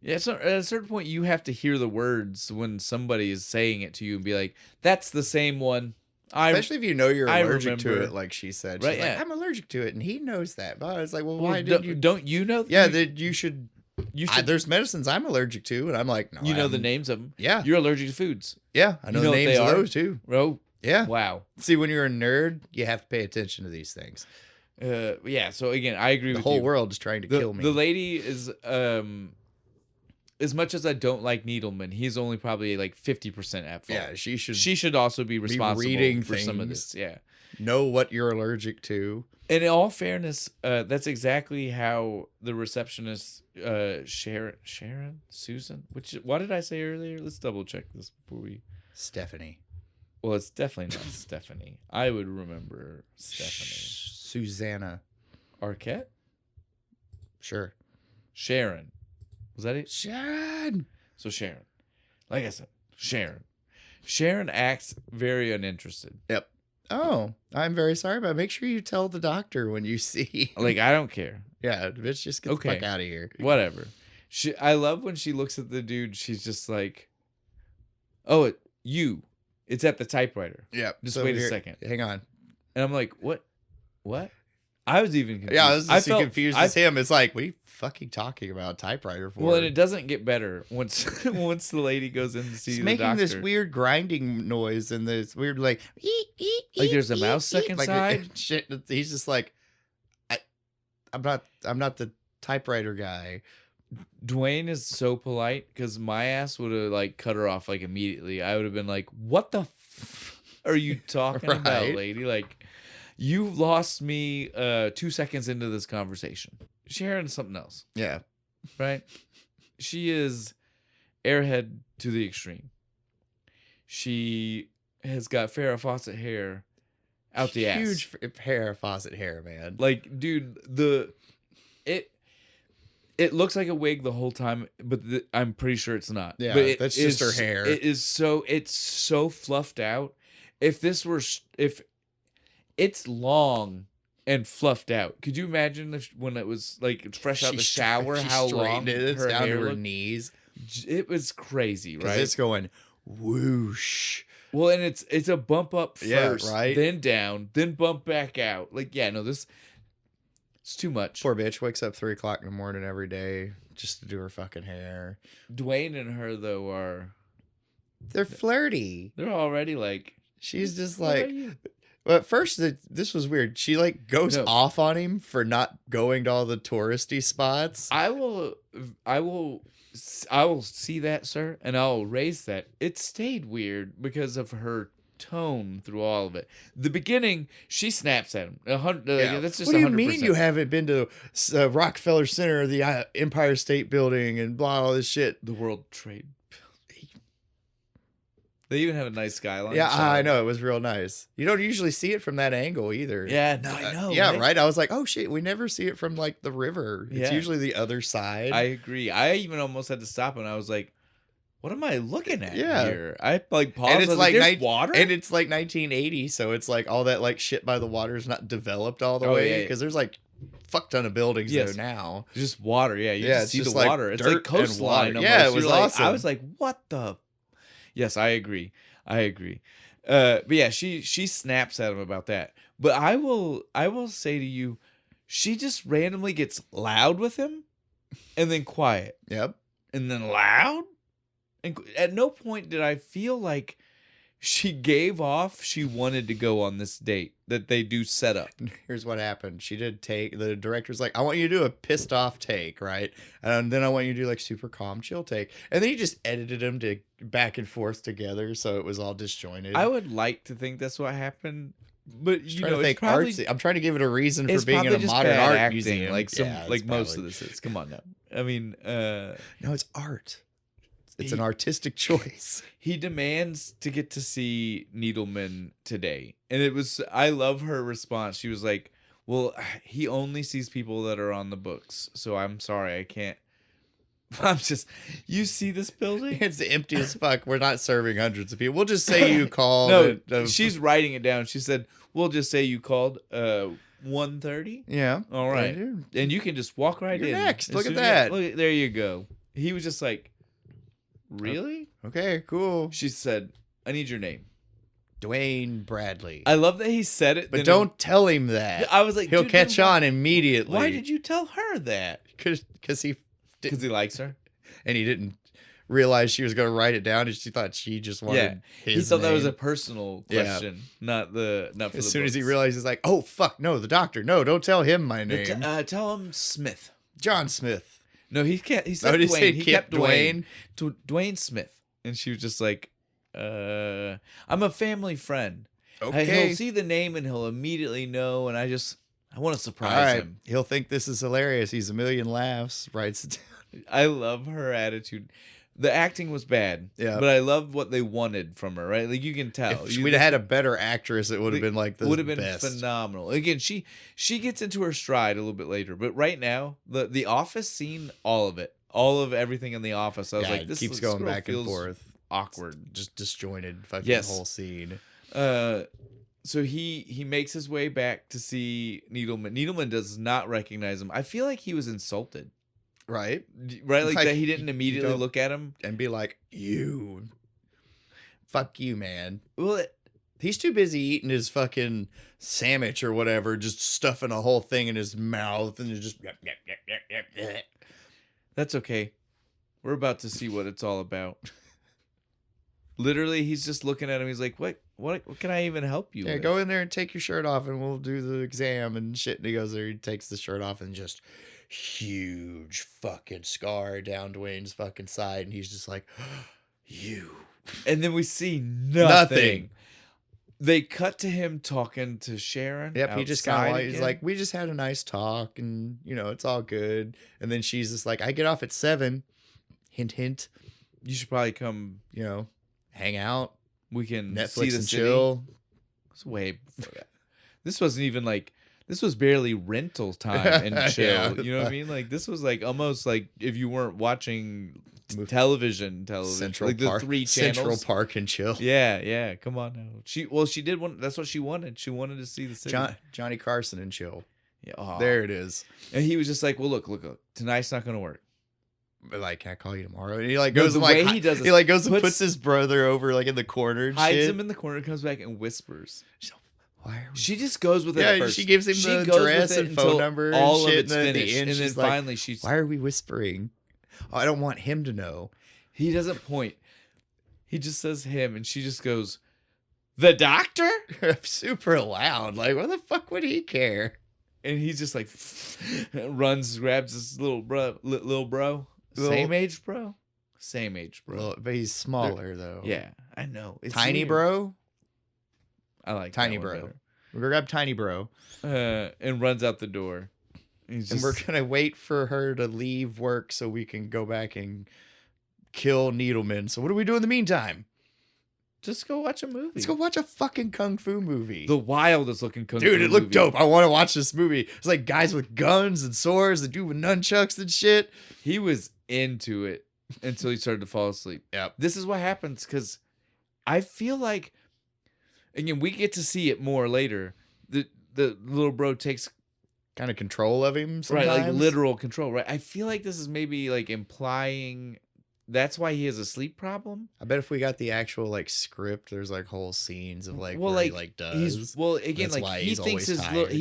Yeah, so at a certain point, you have to hear the words when somebody is saying it to you and be like, "That's the same one." Especially if you know you're allergic to remember. it, like she said. Right, She's like, yeah. I'm allergic to it, and he knows that. But I was like, well, Well, why did you? Don't you know? Yeah, that you should. You should. There's medicines I'm allergic to, and I'm like, no, You know the I'm- names of them. Yeah, You're allergic to foods. yeah, I know you the know what names they of are? those too. Oh, Yeah. wow. See, when you're a nerd, you have to pay attention to these things. Yeah. So again, I agree The with whole you. world is trying to kill me. The lady is as much as I don't like Needleman, he's only probably like 50% at fault. Yeah, she should She should also be responsible reading for some of things. this. Yeah. know what you're allergic to. And in all fairness, that's exactly how the receptionist, Susan, what did I say earlier? Let's double check this before we. Stephanie. Well, it's definitely not Stephanie. I would remember Stephanie. Susanna. Arquette? Sure. Sharon. Was that it? Sharon. So Sharon. Like I said, Sharon. Sharon acts very uninterested. Yep. Oh, I'm very sorry, but make sure you tell the doctor when you see. Like, I don't care. Yeah, bitch, just get the fuck out of here. Whatever. I love when she looks at the dude, she's just like, oh, it's at the typewriter. Yeah. Just wait a second. Hang on. And I'm like, what? I was even confused. Yeah, I was just felt confused as him. It's like, what are you fucking talking about typewriter for? Well, and it doesn't get better once once the lady goes in to see It's the making doctor. this weird grinding noise and this weird like like there's a mouse stuck inside. Like, shit. He's just like, I'm not the typewriter guy. Dwayne is so polite because my ass would have like cut her off like immediately. I would have been like, "What the are you talking about, lady? Like, you lost me 2 seconds into this conversation." Sharon's something else. Yeah. Right? She is airhead to the extreme. She has got Farrah Fawcett hair out the ass. Huge Farrah Fawcett hair, man. Like, dude, it looks like a wig the whole time, but I'm pretty sure it's not. Yeah, but that's just her hair. It's so fluffed out. If it's long and fluffed out, could you imagine when it was like fresh out the shower, how long it's her down hair to her looked? knees? It was crazy, right? It's going whoosh. Well, and it's a bump up first, right? Then down, then bump back out. Like, yeah, no, it's too much. Poor bitch wakes up 3 o'clock in the morning every day just to do her fucking hair. Dwayne and her though they're flirty. They're already like. She's just like. Well, at first, this was weird. She like goes off on him for not going to all the touristy spots. I will see that, sir, and I'll raise that. It stayed weird because of her tone through all of it. The beginning, she snaps at him. That's just. What do you 100%. mean you haven't been to Rockefeller Center or the Empire State Building and blah all this shit? The World Trade. They even have a nice skyline. Yeah, I know. It was real nice. You don't usually see it from that angle either. Yeah, no, I know. Yeah, right? I was like, oh, shit. We never see it from, like, the river. It's Yeah. usually the other side. I agree. I even almost had to stop and I was like, what am I looking at here? I, like, paused. And it's like water? And it's, like, 1980, so it's, like, all that, like, shit by the water is not developed all the way. Because there's, like, fuck ton of buildings there now. Just water, yeah. You just see the like water. It's like coastline. Yeah, it was awesome. I was like, what the? Yes, I agree. But yeah, she snaps at him about that. But I will say to you, she just randomly gets loud with him, and then quiet. Yep. And then loud. And at no point did I feel like she gave off she wanted to go on this date that they do set up. Here's what happened. She did take, the director's like, I want you to do a pissed off take, right? And then I want you to do like super calm, chill take. And then he just edited them to back and forth together, so it was all disjointed. I would like to think that's what happened. But you know, it's probably artsy. I'm trying to give it a reason for being in a modern art acting, museum. Like most of this is. Come on now. I mean, no, it's art. It's an artistic choice. He demands to get to see Needleman today. And I love her response. She was like, well, he only sees people that are on the books. So I'm sorry, I can't. You see this building? It's empty as fuck. We're not serving hundreds of people. We'll just say you called. No, she's writing it down. She said, we'll just say you called 1:30. Yeah. All right. And you can just walk right in. Next. Look at that. There you go. He was just like, really? Okay, cool. She said, I need your name. Dwayne Bradley. I love that he said it. But don't tell him that. I was like, he'll catch on immediately. Why did you tell her that? Because he likes her. And he didn't realize she was going to write it down, and she thought she just wanted his He thought name. that was a personal question, not for as soon as he realized, he's like, oh, fuck, no, the doctor. No, don't tell him my name. Tell him Smith. John Smith. No, he can't. He said Dwayne. He kept Dwayne. Dwayne Smith. And she was just like, I'm a family friend. Okay. He'll see the name and he'll immediately know. And I want to surprise him. He'll think this is hilarious. He's a million laughs. Writes it down. I love her attitude. The acting was bad. Yeah. But I loved what they wanted from her, right? Like, you can tell. If we'd had a better actress, it would have been like the would have been best. Phenomenal. Again, she gets into her stride a little bit later, but right now, the office scene, all of it, all of everything in the office, I was like, this keeps going back and forth, awkward, just disjointed, fucking whole scene. So he makes his way back to see Needleman. Needleman does not recognize him. I feel like he was insulted. Right, like that he didn't immediately look at him and be like, "You, fuck you, man." Well, He's too busy eating his fucking sandwich or whatever, just stuffing a whole thing in his mouth and just. That's okay. We're about to see what it's all about. Literally, he's just looking at him. He's like, what can I even help you with? Go in there and take your shirt off and we'll do the exam and shit. And he goes there, he takes the shirt off and just huge fucking scar down Dwayne's fucking side. And he's just like, you. And then we see nothing. They cut to him talking to Sharon. Yep, he just kind of he's like, we just had a nice talk and, it's all good. And then she's just like, I get off at 7. Hint, hint. You should probably come, hang out. We can Netflix see the and city. chill. It's way before that. This wasn't even like, this was barely rental time and chill. Yeah. You know what I mean? Like, this was like almost like if you weren't watching television, Central like Park, the 3 channels. Central Park and chill. Yeah. Come on now. She did want. That's what she wanted. She wanted to see the city. Johnny Carson and chill. Yeah. Oh. There it is. And he was just like, well, look. Tonight's not gonna work. But like, can I call you tomorrow? And he like goes the and like way he does he like goes and puts his brother over like in the corner, and hides shit. him in the corner, comes back and whispers. Why are we... She just goes with it. Yeah, at first. she gives him the address and phone number. All and shit, of it's and finished, and then like, finally she's. Why are we whispering? Oh, I don't want him to know. He doesn't point. He just says him, and she just goes, "The doctor?" Super loud. Like, why the fuck would he care? And he's just like runs, grabs his little bro. Same age, bro. But he's smaller though. Yeah, I know. It's Tiny weird. bro. I like Tiny that one bro. better. We're gonna grab Tiny bro. And runs out the door. And we're gonna wait for her to leave work so we can go back and kill Needleman. So what do we do in the meantime? Just go watch a movie. Let's go watch a fucking kung fu movie. The wildest looking kung fu Dude, it looked movie. dope. I want to watch this movie. It's like guys with guns and swords, the dude with nunchucks and shit. He was into it until he started to fall asleep. Yep. This is what happens because I feel like, again, we get to see it more later. The little bro takes kind of control of him sometimes. Right, like literal control, right? I feel like this is maybe like implying that's why he has a sleep problem. I bet if we got the actual like script, there's like whole scenes of like where he like does. Again, that's like he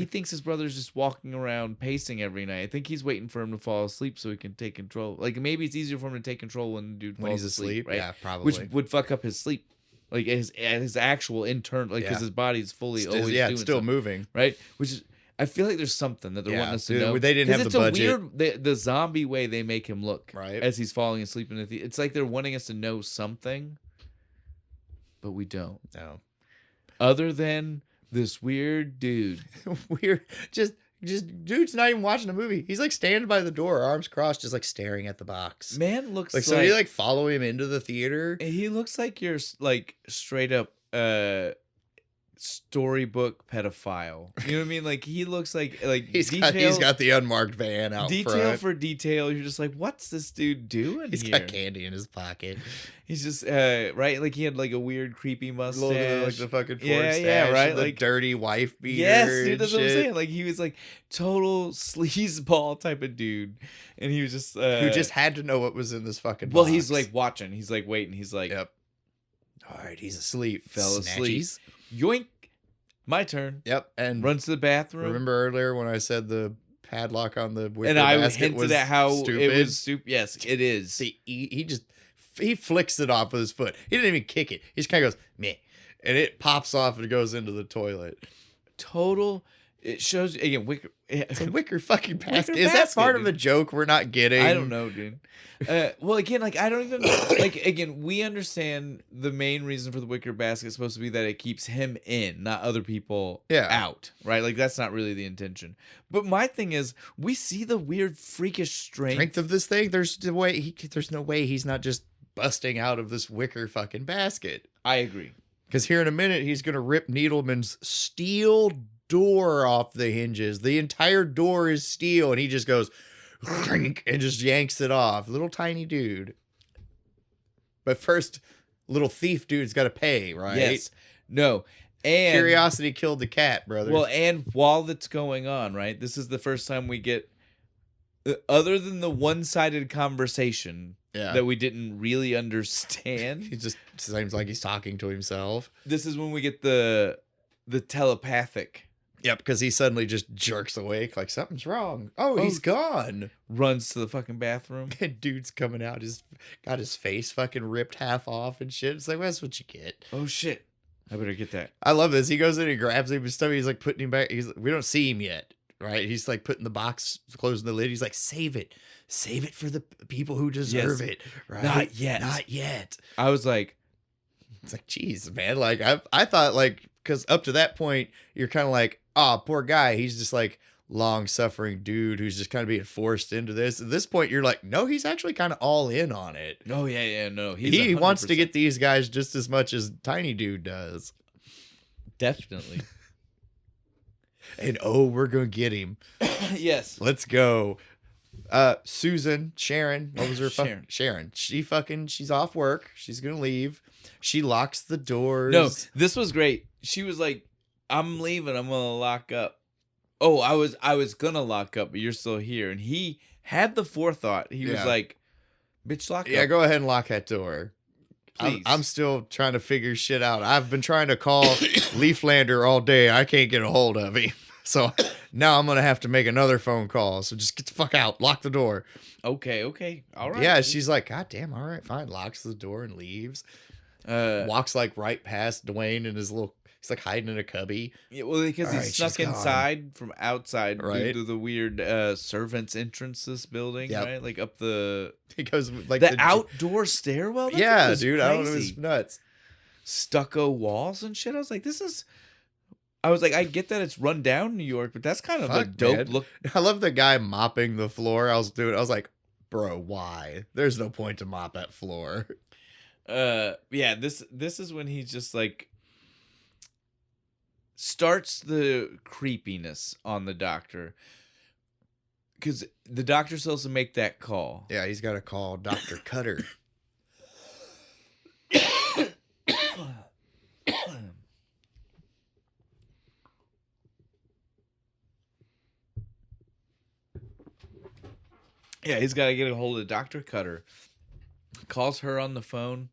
thinks his brother's just walking around pacing every night. I think he's waiting for him to fall asleep so he can take control. Like maybe it's easier for him to take control when the dude falls he's asleep, right? Yeah, probably. Which would fuck up his sleep. Like his actual internal, like because his body's fully always doing it's still something, moving, right? Which is, I feel like there's something that they're wanting us to know. They didn't have the budget. It's a weird the zombie way they make him look, right? As he's falling asleep in the it's like they're wanting us to know something, but we don't. No, other than this weird dude, just dude's not even watching a movie. He's like standing by the door, arms crossed, just like staring at the box. Man looks like somebody like follow him into the theater. He looks like you're like straight up storybook pedophile. You know what I mean? Like he looks like he's got the unmarked van out detail front. for detail. You're just like, what's this dude doing? He's here? got candy in his pocket. He's just right, like he had like a weird creepy mustache, like the fucking yeah, right, the like dirty wife beater. Yes, dude, that's what I'm saying. Like he was like total sleazeball type of dude, and he was just who just had to know what was in this fucking. Well, box. he's like watching. He's like waiting. He's like, yep. All right, he's asleep. Fell asleep. Yoink. My turn. Yep, and runs to the bathroom. Remember earlier when I said the padlock on the wicker and I basket hinted at how stupid? It was stupid. Yes, it is. See, he flicks it off with his foot. He didn't even kick it. He just kind of goes meh, and it pops off and it goes into the toilet. Total. It shows again. It's a wicker fucking basket. Is that part of a joke we're not getting? I don't know, dude. Well, again, like I don't even like. Again, we understand the main reason for the wicker basket is supposed to be that it keeps him in, not other people out, right? Like that's not really the intention. But my thing is, we see the weird, freakish strength of this thing. There's no way he's not just busting out of this wicker fucking basket. I agree. Because here in a minute, he's gonna rip Needleman's steel door off the hinges. The entire door is steel, and he just goes and just yanks it off. Little tiny dude. But first, little thief dude's got to pay, right? Yes. No. And curiosity killed the cat, brother. Well, and while that's going on, right? This is the first time we get other than the one-sided conversation Yeah. that we didn't really understand. He just seems like he's talking to himself. This is when we get the telepathic. Yep, because he suddenly just jerks awake like something's wrong. Oh, he's gone. Runs to the fucking bathroom. And dude's coming out, got his face fucking ripped half off and shit. It's like, well, that's what you get. Oh shit. I better get that. I love this. He goes in and grabs him and stuff. He's like putting him back. We don't see him yet, right? He's like putting the box, closing the lid. He's like, save it for the people who deserve it, right? Not yet. I was like, it's like, geez, man. Like I thought, like, because up to that point, you're kind of like, oh, poor guy. He's just like long-suffering dude who's just kind of being forced into this. At this point, you're like, no, he's actually kind of all in on it. oh yeah, no. He wants to get these guys just as much as Tiny Dude does. Definitely. And we're gonna get him. Yes. Let's go. Sharon, what was her Sharon. She's off work. She's gonna leave. She locks the doors. No, this was great. She was like, I'm leaving. I'm gonna lock up. Oh, I was gonna lock up, but you're still here. And he had the forethought. He was like, bitch, lock up. Yeah, go ahead and lock that door. I'm still trying to figure shit out. I've been trying to call Leaflander all day. I can't get a hold of him. So now I'm going to have to make another phone call. So just get the fuck out. Lock the door. Okay. All right. Yeah, she's like, God damn, all right, fine. Locks the door and leaves. Walks like right past Dwayne and his little... He's like hiding in a cubby. Yeah, well, because he snuck inside from outside due to the weird servants' entrance to this building, right? Like up the... He goes like... The outdoor stairwell? Yeah, dude. I don't know. It's nuts. Stucco walls and shit. I was like, this is... I was like, I get that it's run down New York, but that's kind of a dope look. I love the guy mopping the floor. I was like, bro, why? There's no point to mop that floor. Yeah, this is when he's just like... starts the creepiness on the doctor, because the doctor still has to make that call. Yeah, he's got to call Dr. Cutter. Yeah, he's got to get a hold of Dr. Cutter. Calls her on the phone.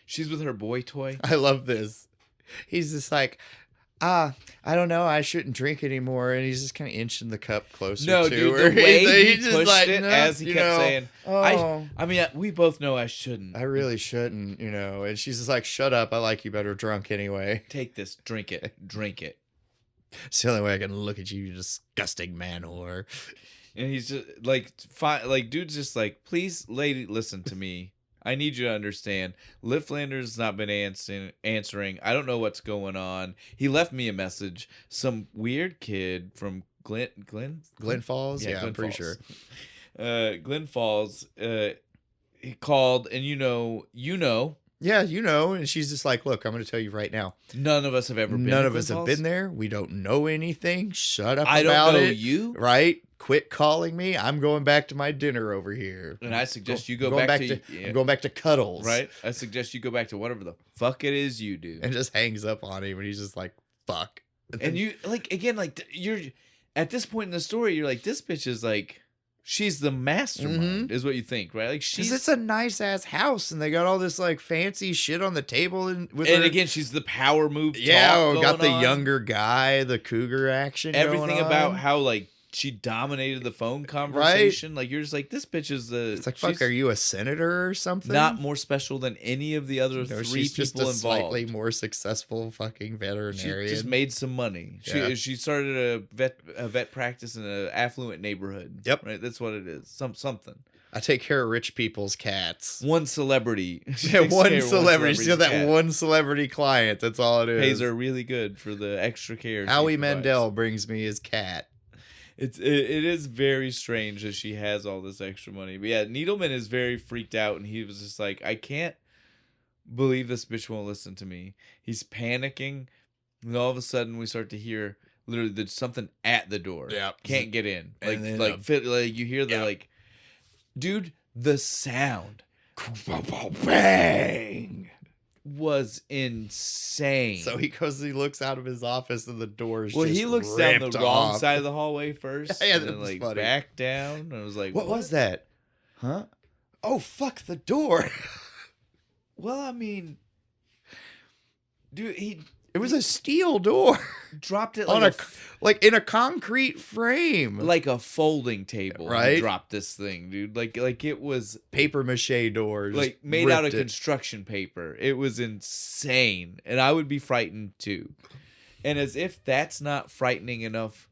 She's with her boy toy. I love this. He's just like... I don't know. I shouldn't drink anymore. And he's just kind of inching the cup closer to dude, her. The way he just pushed like, it as he kept saying, oh, I mean, we both know I shouldn't. I really shouldn't, And she's just like, shut up. I like you better drunk anyway. Take this. Drink it. Drink it. It's the only way I can look at you, you disgusting man whore. And he's just like, fine. Like, dude's just like, please, lady, listen to me. I need you to understand. Liftlander's not been answering. I don't know what's going on. He left me a message. Some weird kid from Glen Falls? Yeah, Glen I'm pretty Falls. sure. Glen Falls. He called, and you know. Yeah, and she's just like, look, I'm going to tell you right now. None of us have ever been. None of us have been there. We don't know anything. Shut up about it. I don't know you. Right? Quit calling me. I'm going back to my dinner over here. And I suggest you go back to I'm going back to Cuddles. Right? I suggest you go back to whatever the fuck it is you do. And just hangs up on him, and he's just like, fuck. And you, like, again, like, you're... At this point in the story, you're like, this bitch is like... She's the mastermind, is what you think, right? Like, she's... It's a nice-ass house, and they got all this, like, fancy shit on the table. And again, she's the power move talk got the on. younger guy, the cougar action Everything going about on. how, like, she dominated the phone conversation. Right? Like, you're just like, this bitch is the... It's like, fuck, are you a senator or something? Not more special than any of the other three she's people just a involved. Slightly more successful fucking veterinarian. She just made some money. She started a vet practice in an affluent neighborhood. Yep. Right? That's what it is. Something. I take care of rich people's cats. One celebrity. Yeah, one celebrity. She's got that one celebrity client. That's all it is. Pays her really good for the extra care. Howie Mandel brings me his cat. It is very strange that she has all this extra money. But yeah, Needleman is very freaked out, and he was just like, I can't believe this bitch won't listen to me. He's panicking, and all of a sudden we start to hear literally there's something at the door. Yeah, can't get in. Like you hear the like, dude, the sound, bang. was insane. So he looks out of his office and the door is well, just he looks down the ripped wrong off. side of the hallway first, Yeah, and that then was like funny. back down. And I was like, What was that? Huh? Oh, fuck the door. Well, I mean, dude, It was a steel door dropped it on like like in a concrete frame. like a folding table. Right? He dropped this thing, dude. Like it was paper mache doors. like made out of ripped it. construction paper. It was insane, and I would be frightened too. And as if that's not frightening enough,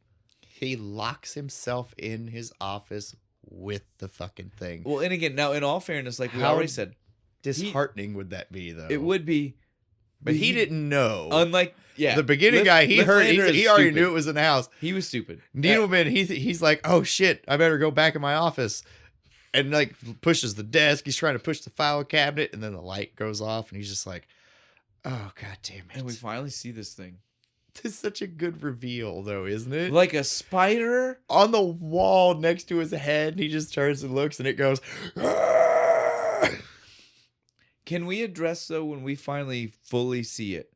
He locks himself in his office with the fucking thing. well, and again, now in all fairness, like we How already said, disheartening would that be, though? it would be. But he didn't know. Unlike, yeah, the beginning guy, he heard. Liftlander is He already stupid. knew it was in the house. He was stupid. Needleman, he's like, oh shit, I better go back in my office, and like pushes the desk. He's trying to push the file cabinet, and then the light goes off, and he's just like, oh god damn it. And we finally see this thing. This is such a good reveal, though, isn't it? Like a spider. On the wall next to his head, and he just turns and looks, and it goes. "Ah!" Can we address, though, when we finally fully see it?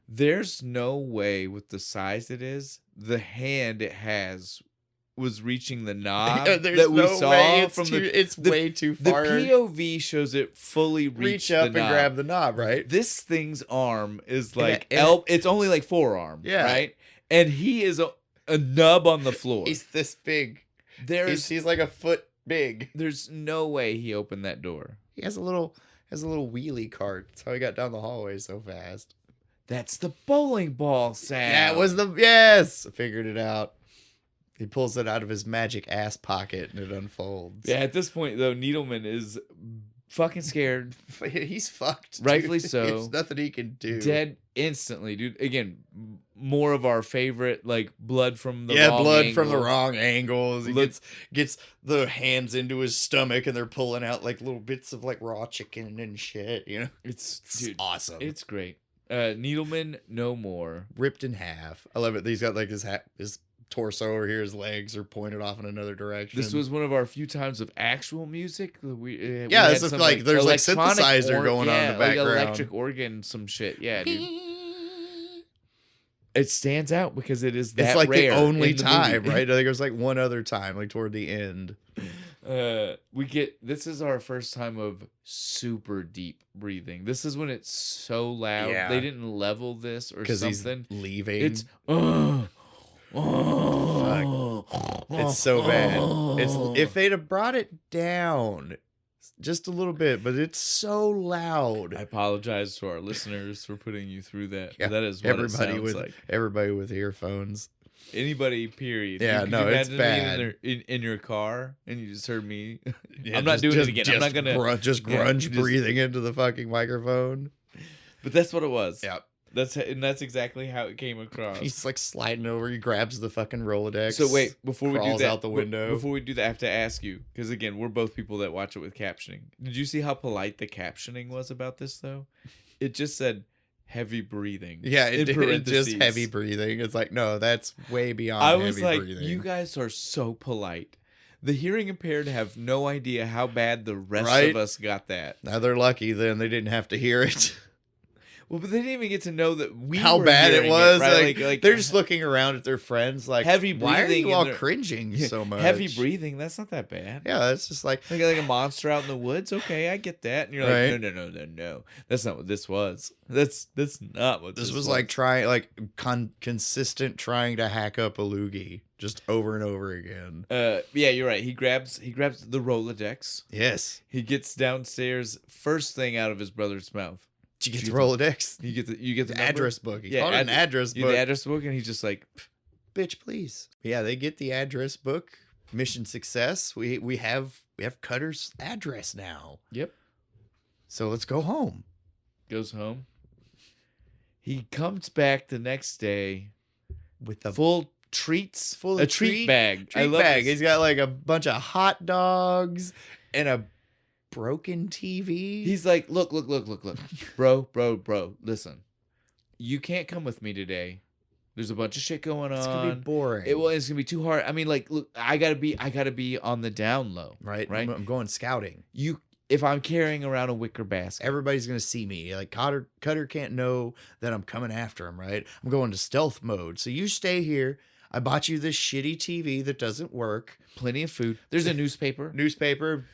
There's no way with the size it is, the hand it has was reaching the knob There's that we no saw way. It's from it's way too the far. POV shows it fully Reach the up and knob. grab the knob, right? This thing's arm is And like it- it's only like forearm, Yeah. right? And he is a nub on the floor. He's this big. There's He's like a foot big. there's no way he opened that door. He has a little wheelie cart. That's how he got down the hallway so fast. That's the bowling ball sound. That was the yes. I figured it out. He pulls it out of his magic ass pocket and it unfolds. Yeah, at this point though, Needleman is fucking scared, He's fucked. dude. Rightfully so. There's nothing he can do. dead instantly, dude. Again, more of our favorite like blood from the wrong blood from the angle. wrong angles. He Look- gets the hands into his stomach and they're pulling out like little bits of like raw chicken and shit. You know, It's it's dude, awesome. it's great. Needleman, no more. ripped in half. I love it. He's got like his torso over here. His legs are pointed off in another direction. This was one of our few times of actual music. We Yeah, had it's some, like there's like electronic synthesizer going on in the like background. electric organ, some shit. Yeah, dude. It stands out because it is that It's like the rare only in the time, movie. right? I think there's like one other time, like toward the end. This is our first time of super deep breathing. This is when it's so loud. Yeah. They didn't level this or Because he's something. leaving. It's It's so bad. It's if they'd have brought it down just a little bit, but it's so loud. I apologize to our listeners for putting you through that. Yeah, That is what it sounds with like. everybody with earphones. Anybody, period. Yeah, Could no, you it's imagine being in your car and you just heard me? Yeah, I'm not doing it again. I'm not gonna. just yeah, grunge just- breathing into the fucking microphone. But that's what it was. Yeah, That's exactly how it came across. he's like sliding over. He grabs the fucking Rolodex. So wait, before we do crawls that, out the window. Before we do that, I have to ask you because again, we're both people that watch it with captioning. Did you see how polite the captioning was about this though? It just said heavy breathing. Yeah, in it just parentheses. heavy breathing. It's like, no, that's way beyond I heavy was like, breathing. you guys are so polite. The hearing impaired have no idea how bad the rest Right? of us got that. Now they're lucky then they didn't have to hear it. Well, but they didn't even get to know that we How were bad it hearing was. right? Like, they're just looking around at their friends like, Heavy why are breathing you and all they're- cringing so much? heavy breathing. That's not that bad. Yeah, that's just like, Like a monster out in the woods. Okay, I get that. And you're Right. like, no. That's not what this was. That's not what this was like trying, like consistent trying to hack up a loogie just over and over again. Yeah, you're right. He grabs the Rolodex. Yes. He gets downstairs. First thing out of his brother's mouth. Did you get You the Rolodex? You get the The number? address book. He Yeah, called it an address You book. get the address book, and he's just like, Bitch, please. Yeah, they get the address book. Mission success. We have Cutter's address now. yep. So let's go home. Goes home. He comes back the next day With the full treats, full a of treat bag. I treat love bag. this. He's got like a bunch of hot dogs and a broken TV. He's like, look, bro. Listen, you can't come with me today. There's a bunch of shit going on. It's gonna be boring. It's gonna be too hard. I mean, like, look, I gotta be on the down low, right. right. I'm going scouting. if I'm carrying around a wicker basket. Everybody's going to see me. Like Cutter can't know that I'm coming after him, right? I'm going to stealth mode. So you stay here. I bought you this shitty TV that doesn't work. Plenty of food. There's a newspaper.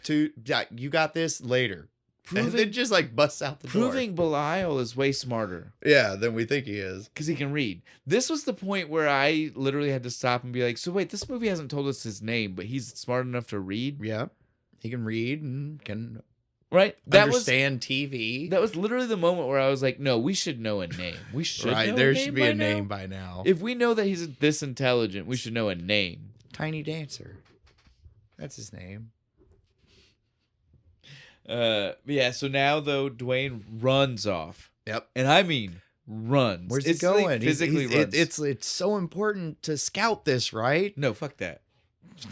You got this later. And then just like busts out the door. Proving Belial is way smarter. Yeah, than we think he is. Because he can read. This was the point where I literally had to stop and be like, so wait, this movie hasn't told us his name, but he's smart enough to read? Yeah. He can read and can understand TV. That was literally the moment where I was like, no, we should know a name. We should know there a name should be by a now. name by now. If we know that he's this intelligent, we should know a name. Tiny Dancer. That's his name. Yeah, so now though Dwayne runs off. Yep. And I mean runs. Where's he going? Like physically runs. It's so important to scout this, right? No, fuck that.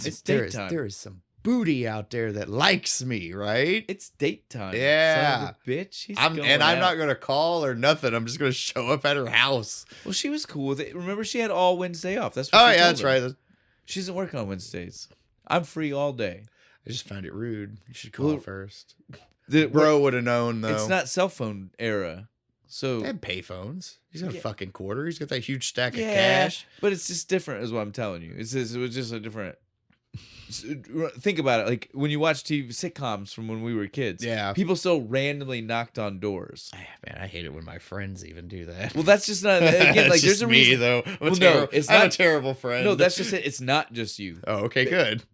It's there daytime. There is some booty out there that likes me, right? It's date time. Yeah. Son of a bitch. I'm not gonna call or nothing. I'm just gonna show up at her house. Well, she was cool with it. Remember, she had all Wednesday off. That's what that's right. She doesn't work on Wednesdays. I'm free all day. I just found it rude. You should call first. Bro would have known, though. It's not cell phone era. So they had payphones. He's got a fucking quarter. He's got that huge stack of Yeah, cash. but it's just different, is what I'm telling you. It was just a different. Think about it. Like when you watch TV sitcoms from when we were kids. Yeah. People still randomly knocked on doors. Man, I hate it when my friends even do that. Well, that's just not again. Like there's a reason. Though. I'm a terrible friend. No, that's just it. It's not just you. Oh, okay, good.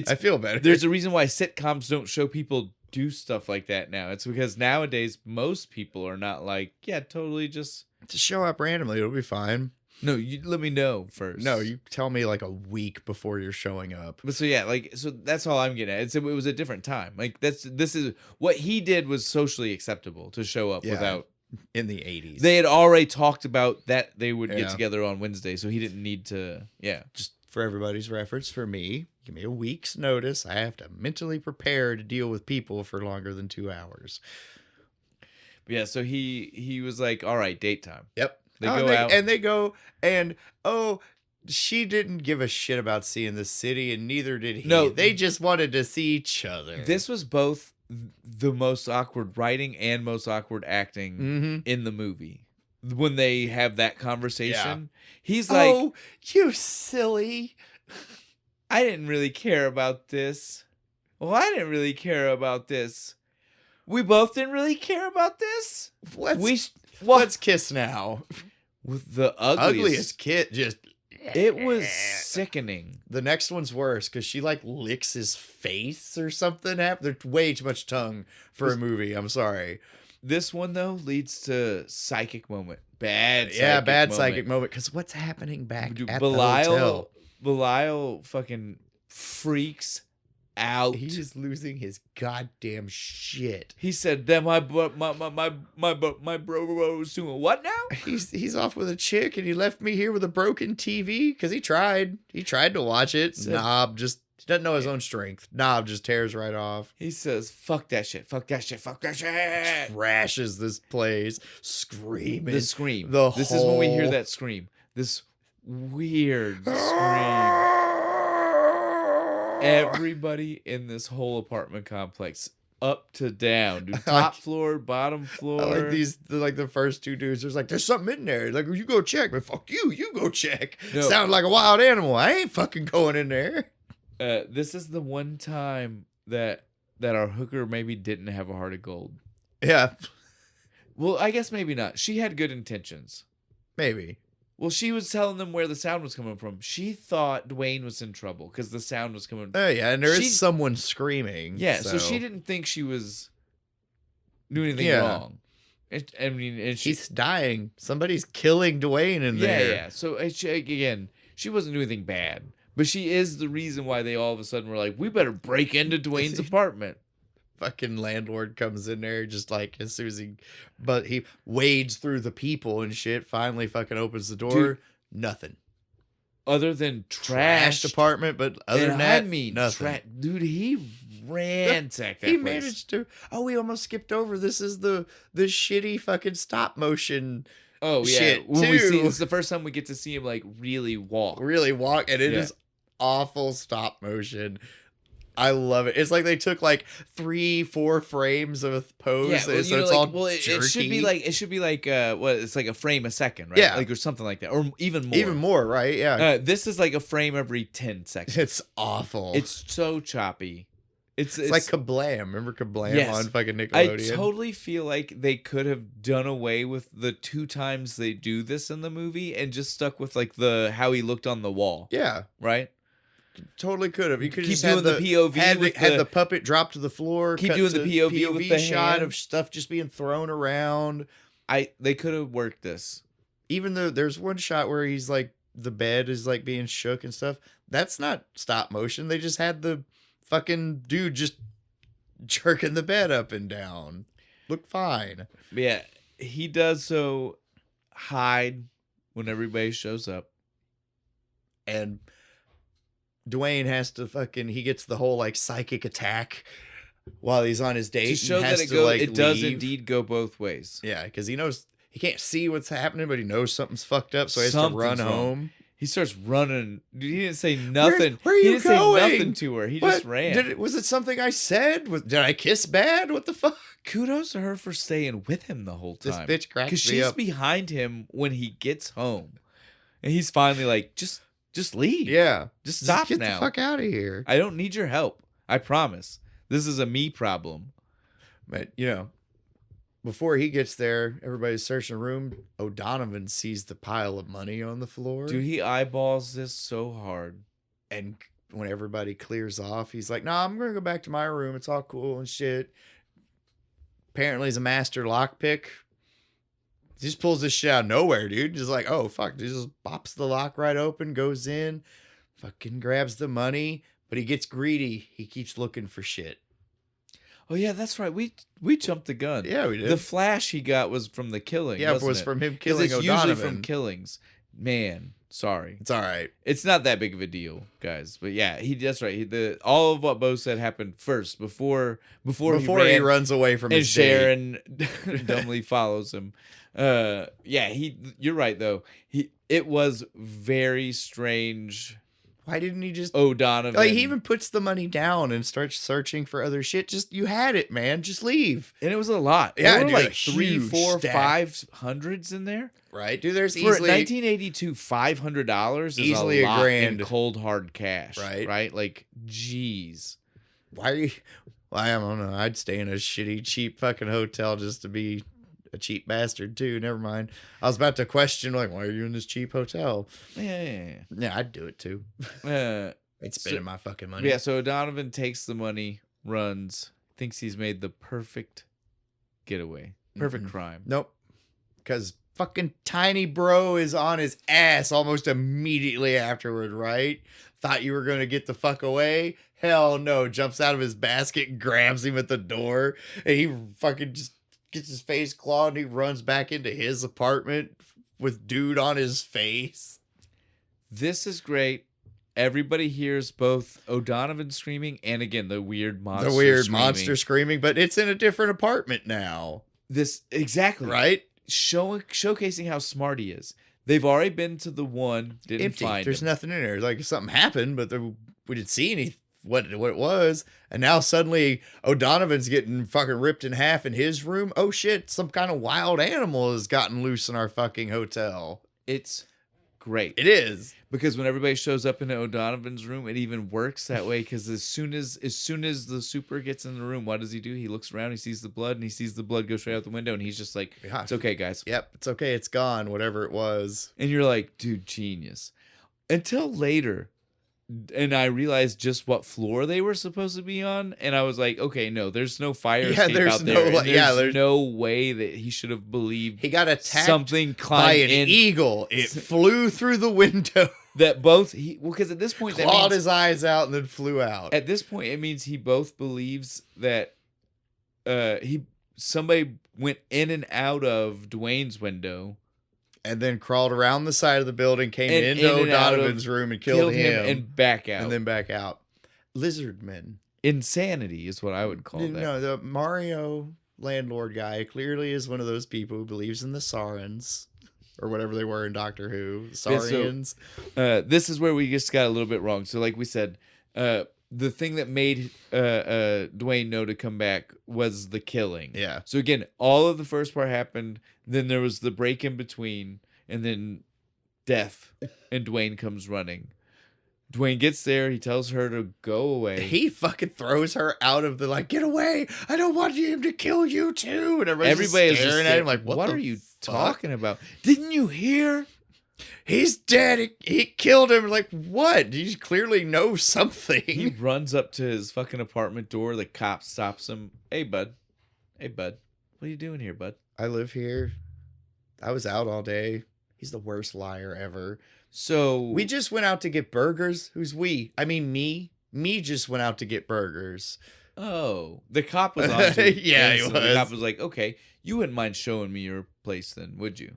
I feel better. There's a reason why sitcoms don't show people do stuff like that now. It's because nowadays most people are not like, yeah, totally just show up randomly. It'll be fine. No, you let me know first. No, you tell me like a week before you're showing up. But so yeah, so that's all I'm getting at. It was a different time. Like this is what he did was socially acceptable to show up without. In the 80s. They had already talked about that they would get together on Wednesday, so he didn't need to. Yeah, just for everybody's reference, for me, give me a week's notice. I have to mentally prepare to deal with people for longer than 2 hours. But yeah, so he was like, all right, date time. Yep. They go out. And she didn't give a shit about seeing the city, and neither did he. No. They just wanted to see each other. This was both the most awkward writing and most awkward acting in the movie. When they have that conversation, he's like, "Oh, you silly! I didn't really care about this. Well, I didn't really care about this. We both didn't really care about this. Let's kiss now." With the ugliest kid, just it was sickening. The next one's worse because she like licks his face or something. There's way too much tongue for a movie. I'm sorry. This one though leads to psychic moment. Bad psychic moment. Because what's happening back at the hotel? Belial fucking freaks out. He is losing his goddamn shit. He said that my bro was doing what now? He's off with a chick and he left me here with a broken TV because he tried to watch it. Knob just doesn't know his own strength. Knob just tears right off. He says, "Fuck that shit! Fuck that shit! Fuck that shit!" Trashes this place, screaming. The scream. This is when we hear that scream. This weird scream. Everybody in this whole apartment complex, up to down, dude. Top floor, bottom floor. I like the first two dudes. There's something in there. Like, you go check. But fuck you. You go check. No. Sound like a wild animal. I ain't fucking going in there. This is the one time that our hooker maybe didn't have a heart of gold. Yeah. Well, I guess maybe not. She had good intentions. Maybe. Well, she was telling them where the sound was coming from. She thought Dwayne was in trouble because the sound was coming. Oh, yeah, and there is someone screaming. Yeah, so she didn't think she was doing anything wrong. He's dying. Somebody's killing Dwayne in there. Yeah. So, again, she wasn't doing anything bad. But she is the reason why they all of a sudden were like, we better break into Dwayne's apartment. Fucking landlord comes in there just like as soon as he wades through the people and shit, finally fucking opens the door. Dude, nothing. Other than trashed apartment, but other than that, nothing. Dude, he ransacked that place. Managed to. Oh, we almost skipped over. This is the shitty fucking stop motion. Oh yeah, shit it's the first time we get to see him like really walk, and it is awful stop motion. I love it. It's like they took like 3-4 frames of a pose, Yeah, well, so you know, it's like, all well, it jerky. should be like what it's like a frame a second, right? Yeah. Like or something like that, or even more. Even more, right? Yeah. This is like a frame every 10 seconds. It's awful. It's so choppy. It's like Kablam. Remember Kablam Yes. on fucking Nickelodeon? I totally feel like they could have done away with the 2 times they do this in the movie and just stuck with like the how he looked on the wall. Yeah. Right? Totally could have. You could Keep just doing the POV had the puppet drop to the floor. Keep cut doing the to POV with the shot hand. of stuff just being thrown around. They could have worked this. Even though there's one shot where he's like the bed is like being shook and stuff. That's not stop motion. They just had the fucking dude just jerking the bed up and down. Looked fine. Yeah, he does so hide when everybody shows up. And Dwayne has to he gets the whole like psychic attack while he's on his date. To show and has that to, does leave. indeed go both ways. Yeah, because he knows he can't see what's happening, but he knows something's fucked up, so he has Something's to run wrong. home. He starts running. Dude, he didn't say nothing. Where are you he didn't going? say nothing to her. He just ran. Was it something I said? Did I kiss bad? What the fuck? Kudos to her for staying with him the whole This time. bitch cracks me Because she's up. behind him when he gets home. And he's finally like, just leave. Yeah. Just stop get now. the fuck out of here. I don't need your help. I promise. This is a me problem. But, before he gets there, everybody's searching the room. O'Donovan sees the pile of money on the floor. Dude, he eyeballs this so hard. And when everybody clears off, he's like, nah, I'm going to go back to my room. It's all cool and shit. Apparently he's a master lockpick. He just pulls this shit out of nowhere, dude. Just like, oh, fuck. He just pops the lock right open, goes in, fucking grabs the money. But he gets greedy. He keeps looking for shit. Oh, yeah, that's right. We jumped the gun. Yeah, we did. The flash he got was from the killing. Yeah, it wasn't was from him killing it's O'Donovan. usually from killings. Man, sorry. It's all right. It's not that big of a deal, guys. But yeah, that's right. All of what Bo said happened first before he runs away from and his date. Sharon dumbly follows him. You're right though. It was very strange. Why didn't he just O'Donovan? Like, he even puts the money down and starts searching for other shit. Just you had it, man. Just leave. And it was a lot. Yeah, there were dude, like a 3, huge 4, stack. 500s in there. Right, dude. There's For easily 1982, $500 is easily a lot $1,000 in cold hard cash. Right. Right. Like, geez. Why are you? Well, I don't know. I'd stay in a shitty, cheap fucking hotel just to be a cheap bastard too. Never mind. I was about to question like, why are you in this cheap hotel? Yeah. I'd do it too. I'd spend my fucking money. Yeah. So Donovan takes the money, runs, thinks he's made the perfect getaway, perfect crime. Nope. Because fucking Tiny Bro is on his ass almost immediately afterward, right? Thought you were going to get the fuck away? Hell no. Jumps out of his basket, grabs him at the door, and he fucking just gets his face clawed, and he runs back into his apartment with dude on his face. This is great. Everybody hears both O'Donovan screaming and again the weird monster. Screaming, but it's in a different apartment now. This exactly right. Showcasing how smart he is. They've already been to the one, didn't empty. find There's him. nothing in there. Like something happened, but we didn't see any what it was. And now suddenly O'Donovan's getting fucking ripped in half in his room. Oh shit! Some kind of wild animal has gotten loose in our fucking hotel. It's great. It is. Because when everybody shows up in O'Donovan's room, it even works that way. Because as soon as the super gets in the room, what does he do? He looks around, he sees the blood, and he sees the blood go straight out the window, and he's just like, "It's okay, guys. Yep, it's okay. It's gone. Whatever it was." And you're like, "Dude, genius." Until later, and I realized just what floor they were supposed to be on, and I was like, "Okay, no, there's no fire escape out there. There's no way that he should have believed he got attacked something by climbed an eagle. It flew through the window." That both because at this point clawed his eyes out and then flew out. At this point, it means he both believes that somebody went in and out of Dwayne's window, and then crawled around the side of the building, came into O'Donovan's room and killed him, and back out, and then back out. Lizardmen. Insanity is what I would call that. No, the Mario landlord guy clearly is one of those people who believes in the Saurians. Or whatever they were in Doctor Who. Saurians. This is where we just got a little bit wrong. So like we said, the thing that made Dwayne know to come back was the killing. Yeah. So again, all of the first part happened. Then there was the break in between, and then death, and Dwayne comes running. Dwayne gets there. He tells her to go away. He fucking throws her out of the, like, get away. I don't want him to kill you too. And everybody's staring at him like, what are you talking about? Didn't you hear? He's dead. He killed him. Like, what? He clearly knows something. He runs up to his fucking apartment door. The cop stops him. Hey, bud. What are you doing here, bud? I live here. I was out all day. He's the worst liar ever. So we just went out to get burgers. Who's we? I mean, me. Me just went out to get burgers. Oh, the cop was on to yeah, he was. The cop was like, okay, you wouldn't mind showing me your place then, would you?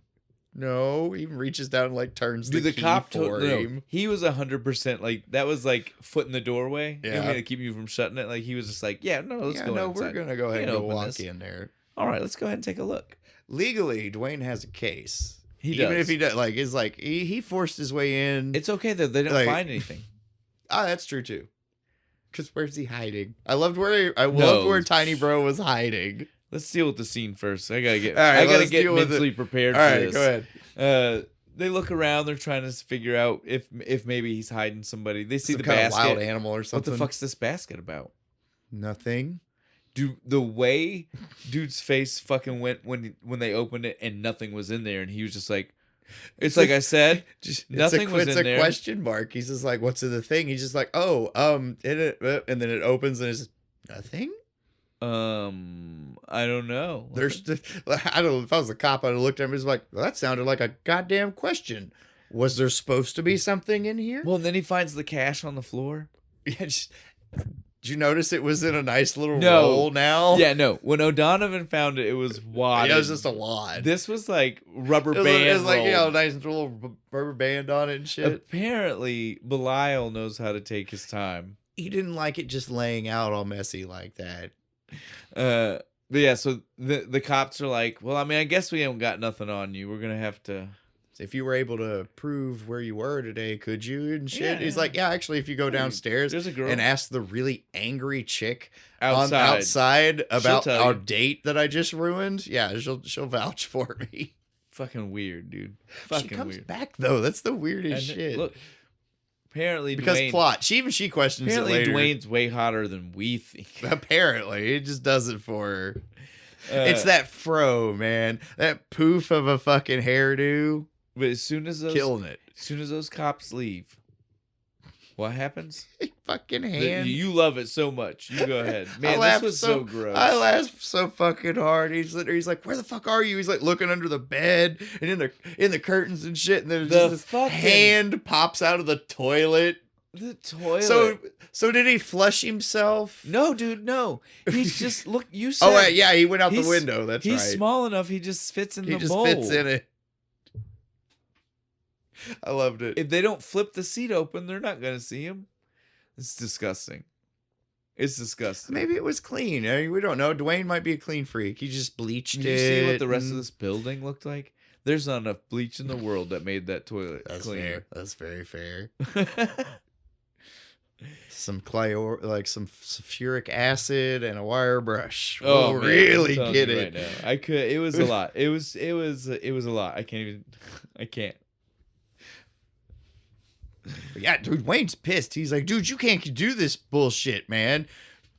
No, he reaches down and like turns the key cop for him. No, he was 100% like that was like foot in the doorway. Yeah, you know, to keep you from shutting it. Like he was just like, yeah, no, let's go. No, inside. we're gonna go ahead and go walk in there. All right, let's go ahead and take a look. Legally, Dwayne has a case. Even if he does, like, it's like he forced his way in. It's okay though; they don't find anything. That's true too. Because where's he hiding? I loved where Tiny Bro was hiding. Let's deal with the scene first. I gotta get mentally prepared for this. All right, go ahead. They look around. They're trying to figure out if maybe he's hiding somebody. They see Some the kind basket. Of wild animal or something. What the fuck's this basket about? Nothing. Dude, the way dude's face fucking went when they opened it and nothing was in there, and he was just like, "It's like I said, nothing was in there." It's a question mark. He's just like, "What's in the thing?" He's just like, "Oh, and then it opens and it's nothing." I don't know. There's, I don't know. If I was the cop, I'd have looked at him and was like, well, "That sounded like a goddamn question. Was there supposed to be something in here?" Well, and then he finds the cash on the floor. Yeah. Did you notice it was in a nice little roll now? Yeah, no. When O'Donovan found it, it was wadded. Yeah, it was just a wad. This was like rubber band. It was like, nice little rubber band on it and shit. Apparently, Belial knows how to take his time. He didn't like it just laying out all messy like that. But yeah, so the cops are like, well, I mean, I guess we haven't got nothing on you. We're gonna have to. If you were able to prove where you were today, could you? And shit. Yeah. He's like, yeah, actually, if you go downstairs and ask the really angry chick outside about our date that I just ruined, yeah, she'll vouch for me. Fucking weird, dude. She comes back though. That's the weirdest shit. Look, apparently because Dwayne, plot. Even she questions it later. Dwayne's way hotter than we think. Apparently, it just does it for her. It's that fro, man. That poof of a fucking hairdo. But as soon as those cops leave, what happens? Fucking hand. You love it so much. You go ahead, man. This was so gross. I laughed so fucking hard. He's like, "Where the fuck are you?" He's like looking under the bed and in the curtains and shit. And there's just this hand pops out of the toilet. The toilet. So did he flush himself? No, dude, no. He's just look. You said. Oh right, yeah, he went out the window. That's right. He's small enough. He just fits in the mold. He just fits in it. I loved it. If they don't flip the seat open, they're not gonna see him. It's disgusting. It's disgusting. Maybe it was clean. I mean, we don't know. Dwayne might be a clean freak. He just bleached it. Did you see what the rest of this building looked like? There's not enough bleach in the world that made that toilet clean. Fair. That's very fair. Some some sulfuric acid and a wire brush. Oh, man, really get it right now. I could. It was a lot. It was a lot. I can't. Yeah, dude, Wayne's pissed. He's like, dude, you can't do this bullshit, man.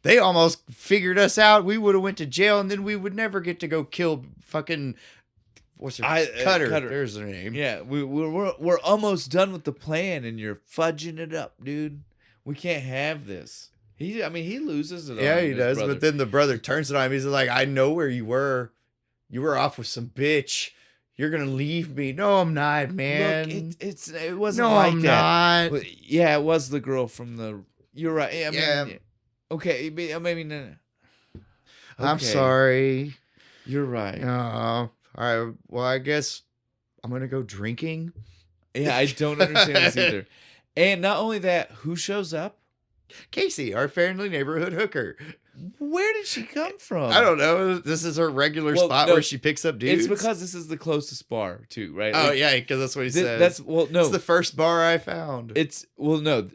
They almost figured us out. We would have went to jail, and then we would never get to go kill fucking what's her Cutter. There's her name. Yeah, we're almost done with the plan, and you're fudging it up, dude. We can't have this. He loses it. Yeah, he does. But then the brother turns it on him. He's like, I know where you were. You were off with some bitch. You're gonna leave me? No, I'm not, man. Look, it wasn't like that. No, I'm not. Yeah, it was the girl from the. You're right. I mean, okay, maybe no. Okay. I'm sorry. You're right. All right. Well, I guess I'm gonna go drinking. Yeah, I don't understand this either. And not only that, who shows up? Casey, our friendly neighborhood hooker. Where did she come from? I don't know. This is her regular spot where she picks up dudes. It's because this is the closest bar too, right? Oh, yeah, because that's what he says. It's the first bar I found.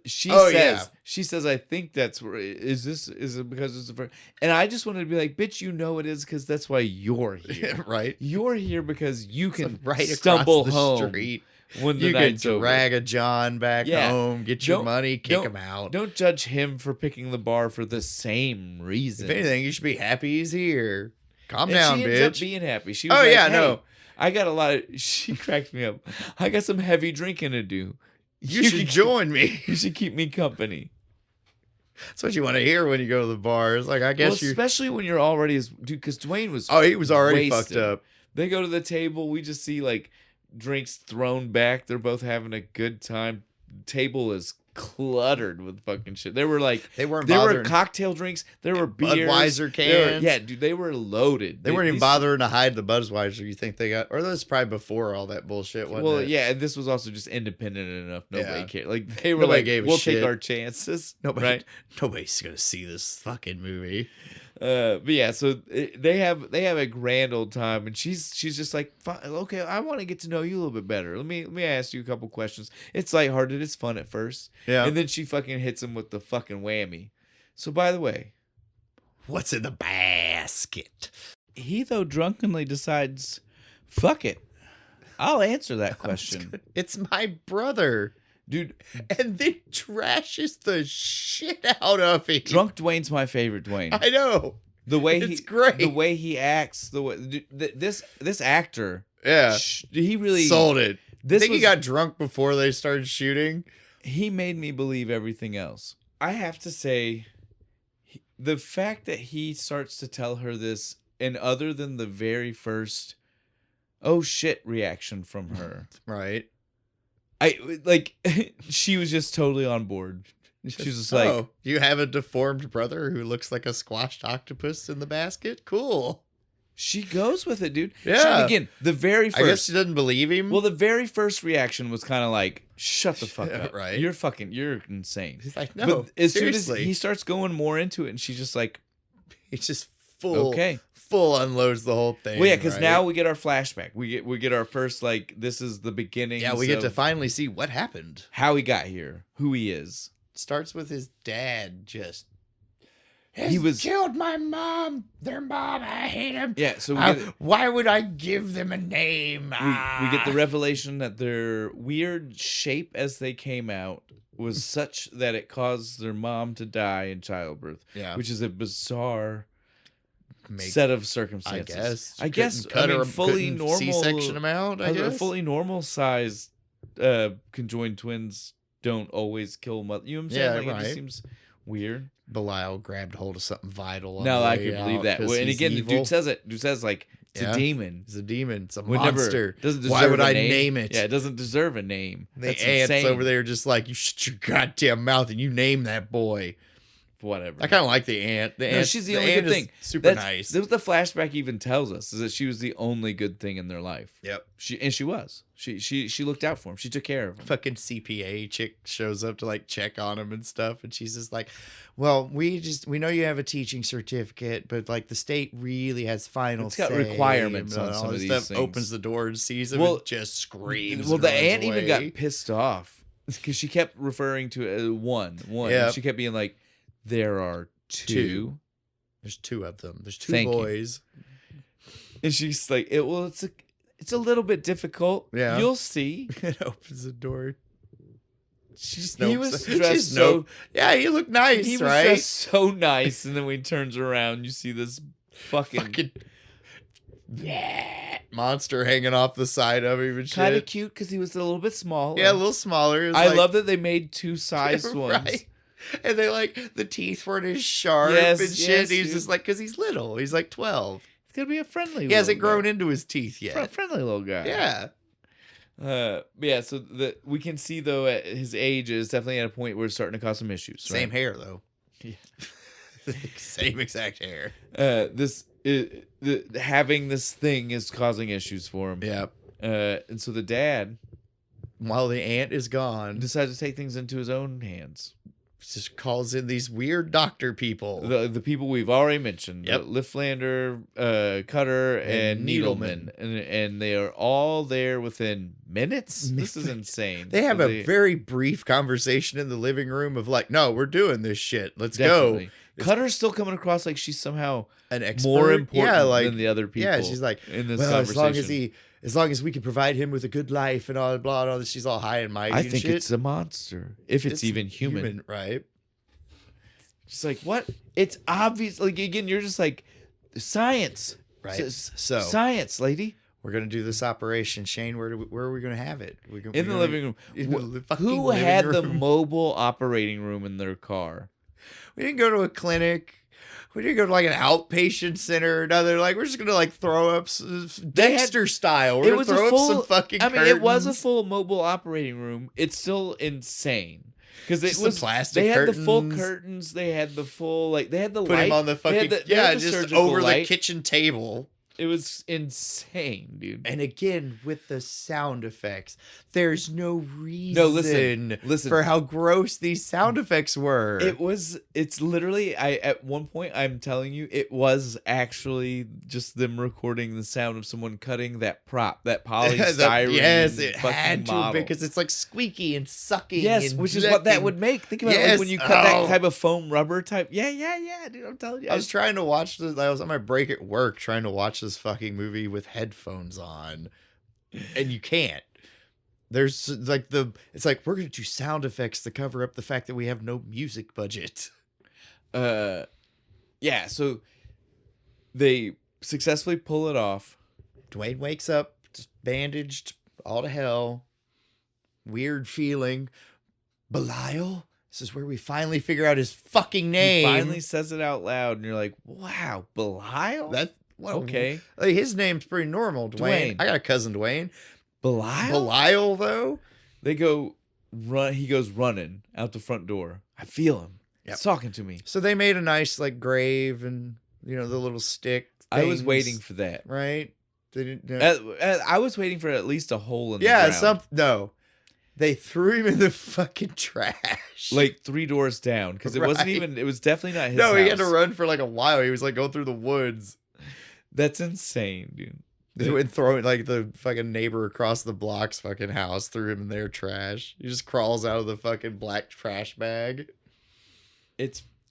She says, I think that's where, is it because it's the first? And I just wanted to be like, bitch, you know it is because that's why you're here. Right. You're here because you can stumble across the home. Street. When the you night's can drag over. a John back home, get your money, kick him out. Don't judge him for picking the bar for the same reason. If anything, you should be happy he's here. Calm down, she bitch. Ends up being happy. She was like, hey, no. I got a lot of. She cracked me up. I got some heavy drinking to do. You should join me. You should keep me company. That's what you want to hear when you go to the bar. It's like, I guess especially when you're already because Dwayne was. Oh, he was already wasted. fucked up. They go to the table. We just see like drinks thrown back. They're both having a good time. Table is cluttered with fucking shit. They were cocktail drinks. There were beers. Budweiser cans. Dude, they were loaded. They weren't even bothering to hide the Budweiser. You think they got? Or that was probably before all that bullshit. Wasn't it? Yeah, and this was also just independent enough. Nobody cared. Like they were Nobody we'll take our chances. Nobody's gonna see this fucking movie. But yeah, so they have a grand old time, and she's just like, okay, I want to get to know you a little bit better. Let me ask you a couple questions. It's lighthearted, it's fun at first, and then she fucking hits him with the fucking whammy. So by the way, what's in the basket? He though drunkenly decides, fuck it, I'll answer that question. It's my brother. Dude, and then trashes the shit out of him. Drunk Dwayne's my favorite Dwayne. I know. The way it's great. The way he acts, this actor. Yeah. He really sold it. He got drunk before they started shooting. He made me believe everything else. I have to say, the fact that he starts to tell her this, and other than the very first, oh shit reaction from her. Right. She was just totally on board. She was just like, you have a deformed brother who looks like a squashed octopus in the basket? Cool. She goes with it, dude. Yeah. Again, the very first. I guess she doesn't believe him. Well, the very first reaction was kind of like, shut the fuck up. Right. You're insane. He's like, no, but as seriously. soon as he starts going more into it, and she's just like, it's just full unloads the whole thing. Well, yeah, because now we get our flashback. We get our first, like, this is the beginning. Yeah, we get to finally see what happened. How he got here. Who he is. Starts with his dad just... He killed my mom. Their mom, I hate him. Yeah, so why would I give them a name? We get the revelation that their weird shape as they came out was such that it caused their mom to die in childbirth. Yeah. Which is a bizarre... set of circumstances. I guess. Fully normal C-section amount. I guess. Fully normal size conjoined twins don't always kill mother. You know what I'm saying? Yeah, right. It just seems weird. Belial grabbed hold of something vital. No, I could believe that. And again, the dude says it. Dude says like it's a demon. It's a demon. It's a monster. Doesn't deserve Why would I name. name it? Yeah, it doesn't deserve a name. The ants insane. Over there just like, you shut your goddamn mouth and you name that boy. Whatever. I kind of like the ant. She's the only good thing. Super nice. That's what the flashback even tells us, is that she was the only good thing in their life. Yep. She was. She looked out for him. She took care of him. Fucking CPA chick shows up to like check on him and stuff, and she's just like, "Well, we know you have a teaching certificate, but like the state really has final it's got say." requirements on some of these things. Opens the door and sees him and just screams. Well, the aunt even got pissed off because she kept referring to it as one. Yeah. And she kept being like, there are two. There's two of them. There's two boys. And she's like, it's a little bit difficult. Yeah. You'll see. It opens the door. He was dressed so... Yeah, he looked nice, he right? He was dressed so nice. And then when he turns around, you see this fucking monster hanging off the side of him and shit. Kind of cute because he was a little bit smaller. Yeah, a little smaller. I love that they made two sized ones. Right. And they like, the teeth weren't as sharp and shit. Yes, he's just like, because he's little. He's like 12. He's going to be a friendly He hasn't grown into his teeth yet. A friendly little guy. Yeah. So we can see, though, at his age is definitely at a point where it's starting to cause some issues. Same hair, though. Yeah. Same exact hair. Having this thing is causing issues for him. Yeah. And so the dad, while the aunt is gone, decides to take things into his own hands. just calls in these weird doctor people. The people we've already mentioned. Yep. Liftlander, Cutter, and Needleman. And they are all there within minutes. This is insane. They have a very brief conversation in the living room of like, no, we're doing this shit. Let's Definitely. go. Cutter's still coming across like she's somehow an expert, more important than the other people. Yeah, she's like, in this well, conversation. as long as we can provide him with a good life and all blah and all this, she's all high and mighty. I and think shit. it's a monster, if it's even human. Right? She's like, what? It's obvious. Like again, you're just like science, right? So science, lady. We're gonna do this operation, Shane. Where are we gonna have it? In the living room. Who had the mobile operating room in their car? We didn't go to a clinic. We didn't go to like an outpatient center or another. Like we're just gonna like throw up Dexter style. We're gonna throw up some fucking. I mean, it was a full mobile operating room. It's still insane because it was plastic. They had curtains. the full curtains. They had the full like. They had the put light. him on the fucking just over the kitchen table. It was insane, dude. And again, with the sound effects, there's no reason listen for how gross these sound effects were. It's literally, at one point, I'm telling you, it was actually just them recording the sound of someone cutting that prop, that polystyrene. Yes, it had to model. Because it's like squeaky and sucking. Yes, and which is what that would make. Think about it, like when you cut that type of foam rubber type. Yeah, dude, I'm telling you. I was trying to watch this. I was on my break at work trying to watch this fucking movie with headphones on, and you can't. There's like it's like we're gonna do sound effects to cover up the fact that we have no music budget. Yeah, so they successfully pull it off. Dwayne wakes up, just bandaged, all to hell. Weird feeling. Belial? This is where we finally figure out his fucking name. He finally says it out loud, and you're like, wow, Belial? Okay. Like, his name's pretty normal, Dwayne. I got a cousin, Dwayne. Belial, though? They go run. He goes running out the front door. I feel him. Yep. He's talking to me. So they made a nice like grave and the little stick things, I was waiting for that. Right? They didn't. I was waiting for at least a hole in the ground. No. They threw him in the fucking trash. Like 3 doors down. Because it wasn't even. It was definitely not his house. He had to run for like a while. He was like going through the woods. That's insane, dude. They went throwing like the fucking neighbor across the block's fucking house, threw him in their trash. He just crawls out of the fucking black trash bag.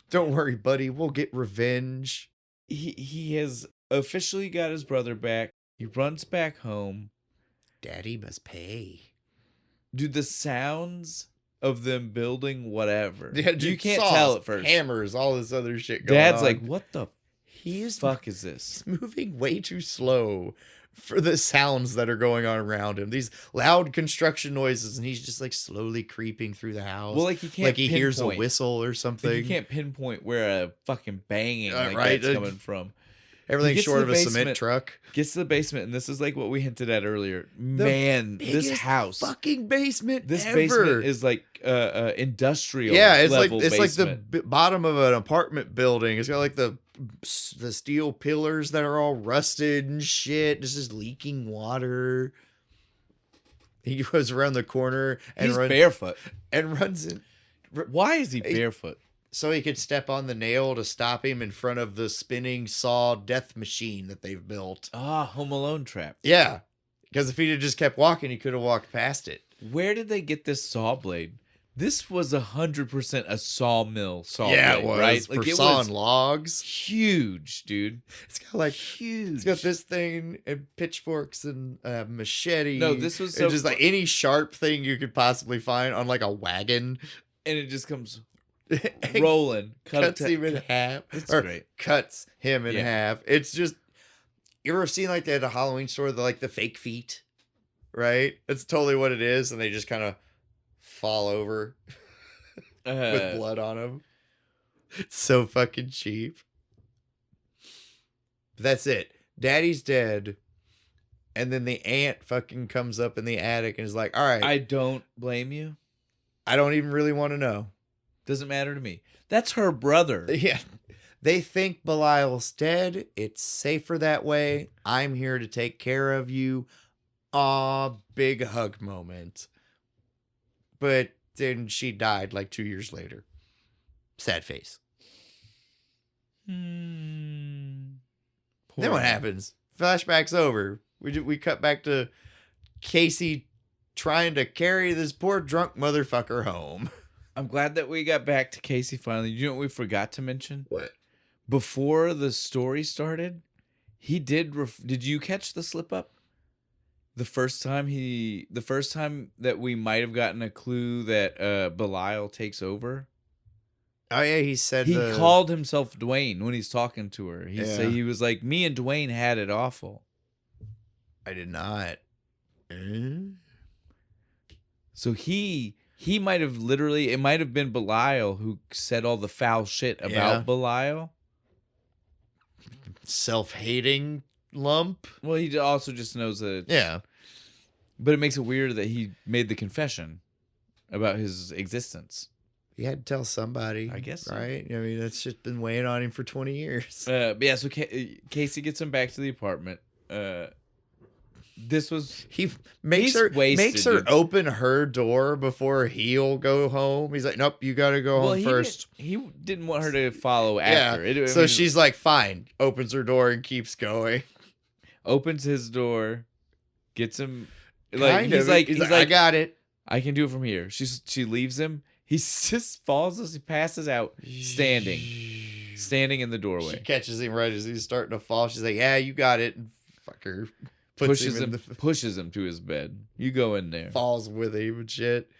Don't worry, buddy. We'll get revenge. He has officially got his brother back. He runs back home. Daddy must pay. Dude, the sounds of them building whatever. Yeah, dude, you can't tell at first. Hammers, all this other shit going on. Dad's like, what the fuck is this? He's moving way too slow for the sounds that are going on around him. These loud construction noises, and he's just like slowly creeping through the house. Well, like he can't. Like he hears a whistle or something. Like you can't pinpoint where a fucking banging that's coming from. Everything short of a cement truck. Gets to the basement, and this is like what we hinted at earlier. This house, fucking basement. This basement is like industrial. Yeah, it's like basement. the bottom of an apartment building. It's got like the steel pillars that are all rusted and shit. This is leaking water. He goes around the corner and he's barefoot and runs in. Why is he barefoot? So he could step on the nail to stop him in front of the spinning saw death machine that they've built. Home Alone trap. Yeah. Because if he'd have just kept walking, he could have walked past it. Where did they get this saw blade? This was 100% a sawmill saw blade, it was. Right? Like it sawing logs. Huge, dude. It's got like huge. It's got this thing and pitchforks and machete. No, this was just like any sharp thing you could possibly find on like a wagon. And it just comes rolling. Cuts him in half. It's great. Cuts him in half. It's just, you ever seen like at a Halloween store, the fake feet? Right? That's totally what it is. And they just kind of fall over with blood on them. It's so fucking cheap. But that's it. Daddy's dead. And then the aunt fucking comes up in the attic and is like, all right. I don't blame you. I don't even really want to know. Doesn't matter to me. That's her brother. Yeah. They think Belial's dead. It's safer that way. I'm here to take care of you. Aw, big hug moment. But then she died like 2 years later. sad face. Then Then what happens? Flashback's over. We cut back to Casey trying to carry this poor drunk motherfucker home. I'm glad that we got back to Casey finally. You know what we forgot to mention? What? Before the story started, he did. Did you catch the slip up? The first time that we might have gotten a clue that Belial takes over. Oh yeah, he said he called himself Dwayne when he's talking to her. He was like, "Me and Dwayne had it awful." I did not. So he might have it might have been Belial who said all the foul shit about Belial. Self-hating lump. Well, he also just knows that. But it makes it weird that he made the confession about his existence. He had to tell somebody, I guess, right? I mean, that's just been weighing on him for 20 years. But yeah, so Casey gets him back to the apartment. He makes her open her door before he'll go home. He's like, nope, you got to go home first. He didn't want her to follow after. So she's like, fine. Opens her door and keeps going. Opens his door, gets him. He's like, I got it. I can do it from here. She leaves him. He just falls. He passes out, standing in the doorway. She catches him right as he's starting to fall. She's like, "Yeah, you got it." And fucker pushes him to his bed. You go in there. Falls with him and shit.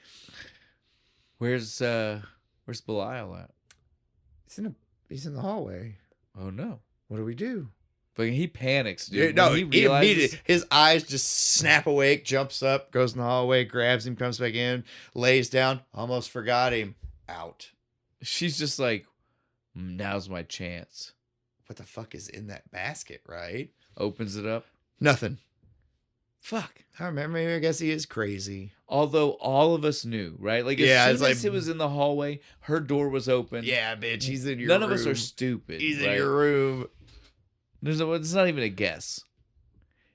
Where's Belial at? He's in the hallway. Oh no! What do we do? But he panics, dude. No, he immediately, his eyes just snap awake, jumps up, goes in the hallway, grabs him, comes back in, lays down, almost forgot him, out. She's just like, now's my chance. What the fuck is in that basket, right? Opens it up. Nothing. Fuck. I remember, maybe I guess he is crazy. Although all of us knew, right? Like, as soon as it was in the hallway, her door was open. Yeah, bitch, he's in your room. None of us are stupid. He's in your room. It's not even a guess.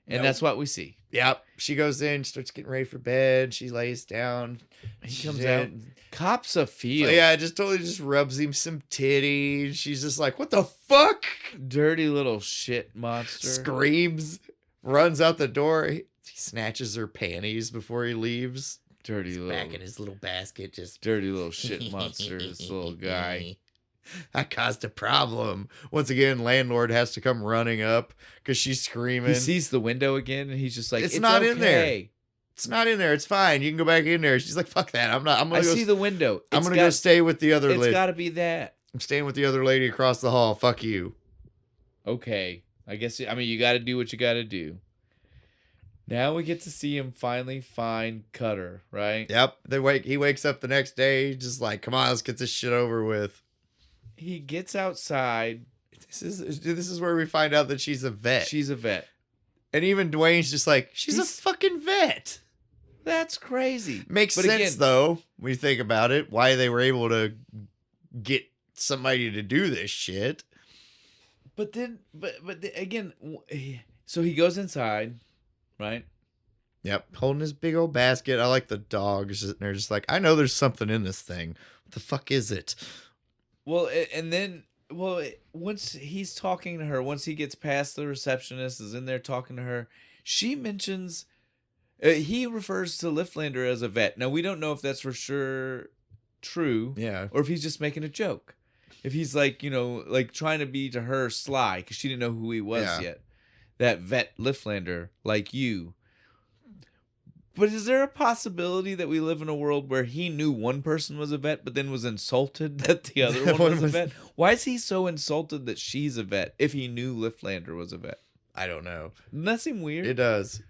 And that's what we see. Yep. She goes in, starts getting ready for bed. She lays down. He comes out. Cops a feel. Yeah, totally rubs him some titties. She's just like, what the fuck? Dirty little shit monster. Screams. Runs out the door. He snatches her panties before he leaves. Back in his little basket. Just dirty little shit monster. This little guy. I caused a problem. Once again, landlord has to come running up because she's screaming. He sees the window again, and he's just like, "It's not in there. It's not in there. It's fine. You can go back in there." She's like, "Fuck that. I'm gonna see the window. I'm gonna go stay with the other lady. It's got to be that. I'm staying with the other lady across the hall. Fuck you." Okay, I guess. I mean, you got to do what you got to do. Now we get to see him finally find Cutter, right? Yep. He wakes up the next day, just like, "Come on, let's get this shit over with." He gets outside. This is where we find out that she's a vet. She's a vet. And even Dwayne's just like, she's a fucking vet. That's crazy. Makes sense, though, when you think about it, why they were able to get somebody to do this shit. But again, so he goes inside, right? Yep, holding his big old basket. I like the dogs sitting there just like, I know there's something in this thing. What the fuck is it? Well, and then, once he's talking to her, once he gets past the receptionist, is in there talking to her, she mentions, he refers to Liftlander as a vet. Now, we don't know if that's for sure true. Yeah. Or if he's just making a joke. If he's like, like trying to be to her sly, because she didn't know who he was yet. That vet Liftlander, like you. But is there a possibility that we live in a world where he knew one person was a vet, but then was insulted that the other one was a vet? Why is he so insulted that she's a vet if he knew Liftlander was a vet? I don't know. Doesn't that seem weird? It does.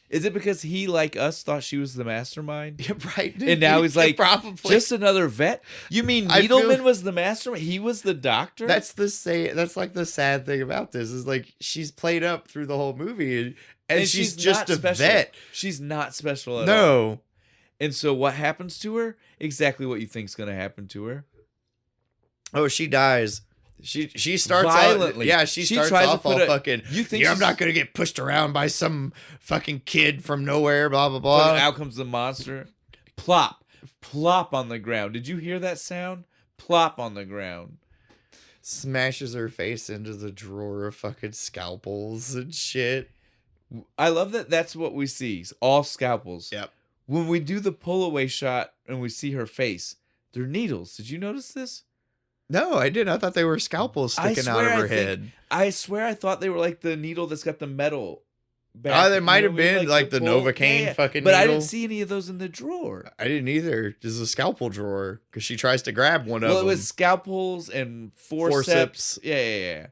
Is it because he, like us, thought she was the mastermind? Yeah, right. And now he's like, probably. Just another vet? You mean Needleman was the mastermind? He was the doctor? That's like the sad thing about this is like she's played up through the whole movie and she's just a vet. She's not special at all. No. And so what happens to her? Exactly what you think's going to happen to her. Oh, she dies. She starts violently. She starts off all fucking. I'm not gonna get pushed around by some fucking kid from nowhere. Blah blah blah. Out comes the monster. Plop on the ground. Did you hear that sound? plop on the ground. Smashes her face into the drawer of fucking scalpels and shit. I love that that's what we see. All scalpels. Yep. When we do the pull away shot and we see her face, they're needles. Did you notice this? No, I didn't. I thought they were scalpels sticking out of her head. I swear I thought they were like the needle that's got the metal back. Oh, they might have been like the Novocaine fucking but needle. I didn't see any of those in the drawer. I didn't either. There's a scalpel drawer because she tries to grab one of them. Well, it was scalpels and forceps. Yeah.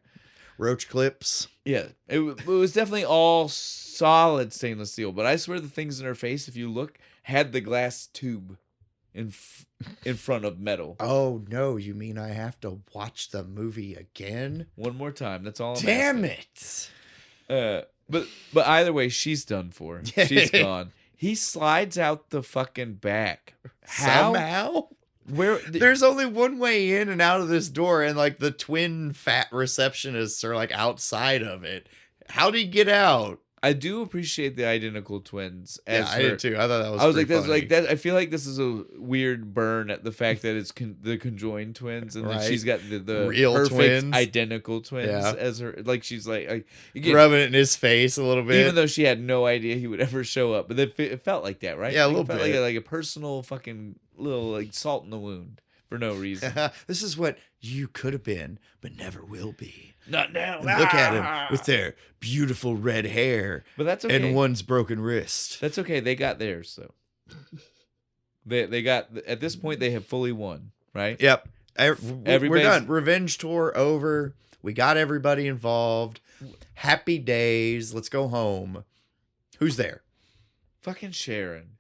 Roach clips. Yeah, it was definitely all solid stainless steel. But I swear the things in her face, if you look, had the glass tube in front of metal. Oh, no. You mean I have to watch the movie again? One more time. That's all I'm Damn asking. It. But either way, she's done for. She's gone. He slides out the fucking back. How? Somehow? Where There's only one way in and out of this door, and like the twin fat receptionists are like outside of it. How'd he get out? I do appreciate the identical twins. Yeah, I did too. I thought that was. I was like, funny. that's like that. I feel like this is a weird burn at the fact that it's the conjoined twins, and then she's got the real perfect twins, identical twins as her. Like she's like again, rubbing it in his face a little bit, even though she had no idea he would ever show up. But it felt like that, right? Yeah, like, a little bit, like a personal fucking little like salt in the wound for no reason. This is what you could have been, but never will be. Not now. And look at him with their beautiful red hair. But that's okay. And one's broken wrist. That's okay. They got theirs, so they got at this point they have fully won, right? Yep. We're done. Revenge tour over. We got everybody involved. Happy days. Let's go home. Who's there? Fucking Sharon.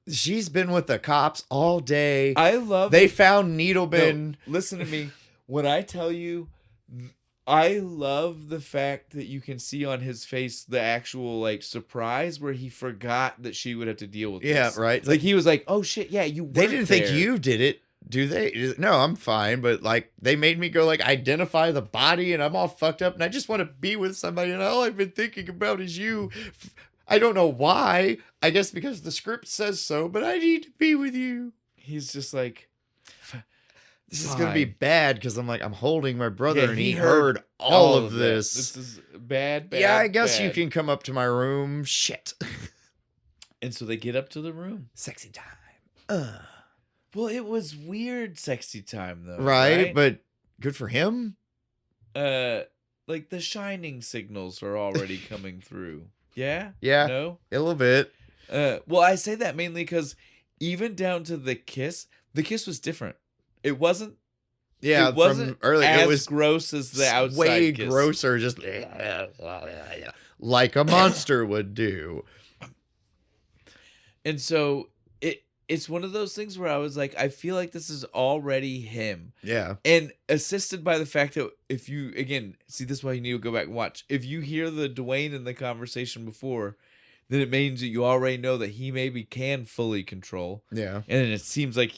She's been with the cops all day. They found Needlebin. No, listen to me. When I tell you, I love the fact that you can see on his face the actual like surprise where he forgot that she would have to deal with this. Yeah, right. Like he was like, "Oh shit, yeah, you." They didn't think you did it, do they? No, I'm fine, but like they made me go like identify the body, and I'm all fucked up, and I just want to be with somebody, and all I've been thinking about is you. I don't know why. I guess because the script says so, but I need to be with you. He's just like, this is going to be bad because I'm holding my brother and he heard all of this. This is bad. Yeah, I guess you can come up to my room. Shit. And so they get up to the room. Sexy time. Well, it was weird sexy time though. Right? But good for him. Like the shining signals are already coming through. Yeah? Yeah. No? A little bit. Well, I say that mainly because even down to the kiss was different. It wasn't. Yeah, it wasn't from earlier. As it was gross as the outside way kiss. grosser, just like a monster would do. And so it's one of those things where I was like, I feel like this is already him. Yeah. And assisted by the fact that if you, again, see, this is why you need to go back and watch. If you hear the Dwayne in the conversation before, then it means that you already know that he maybe can fully control. Yeah. And then it seems like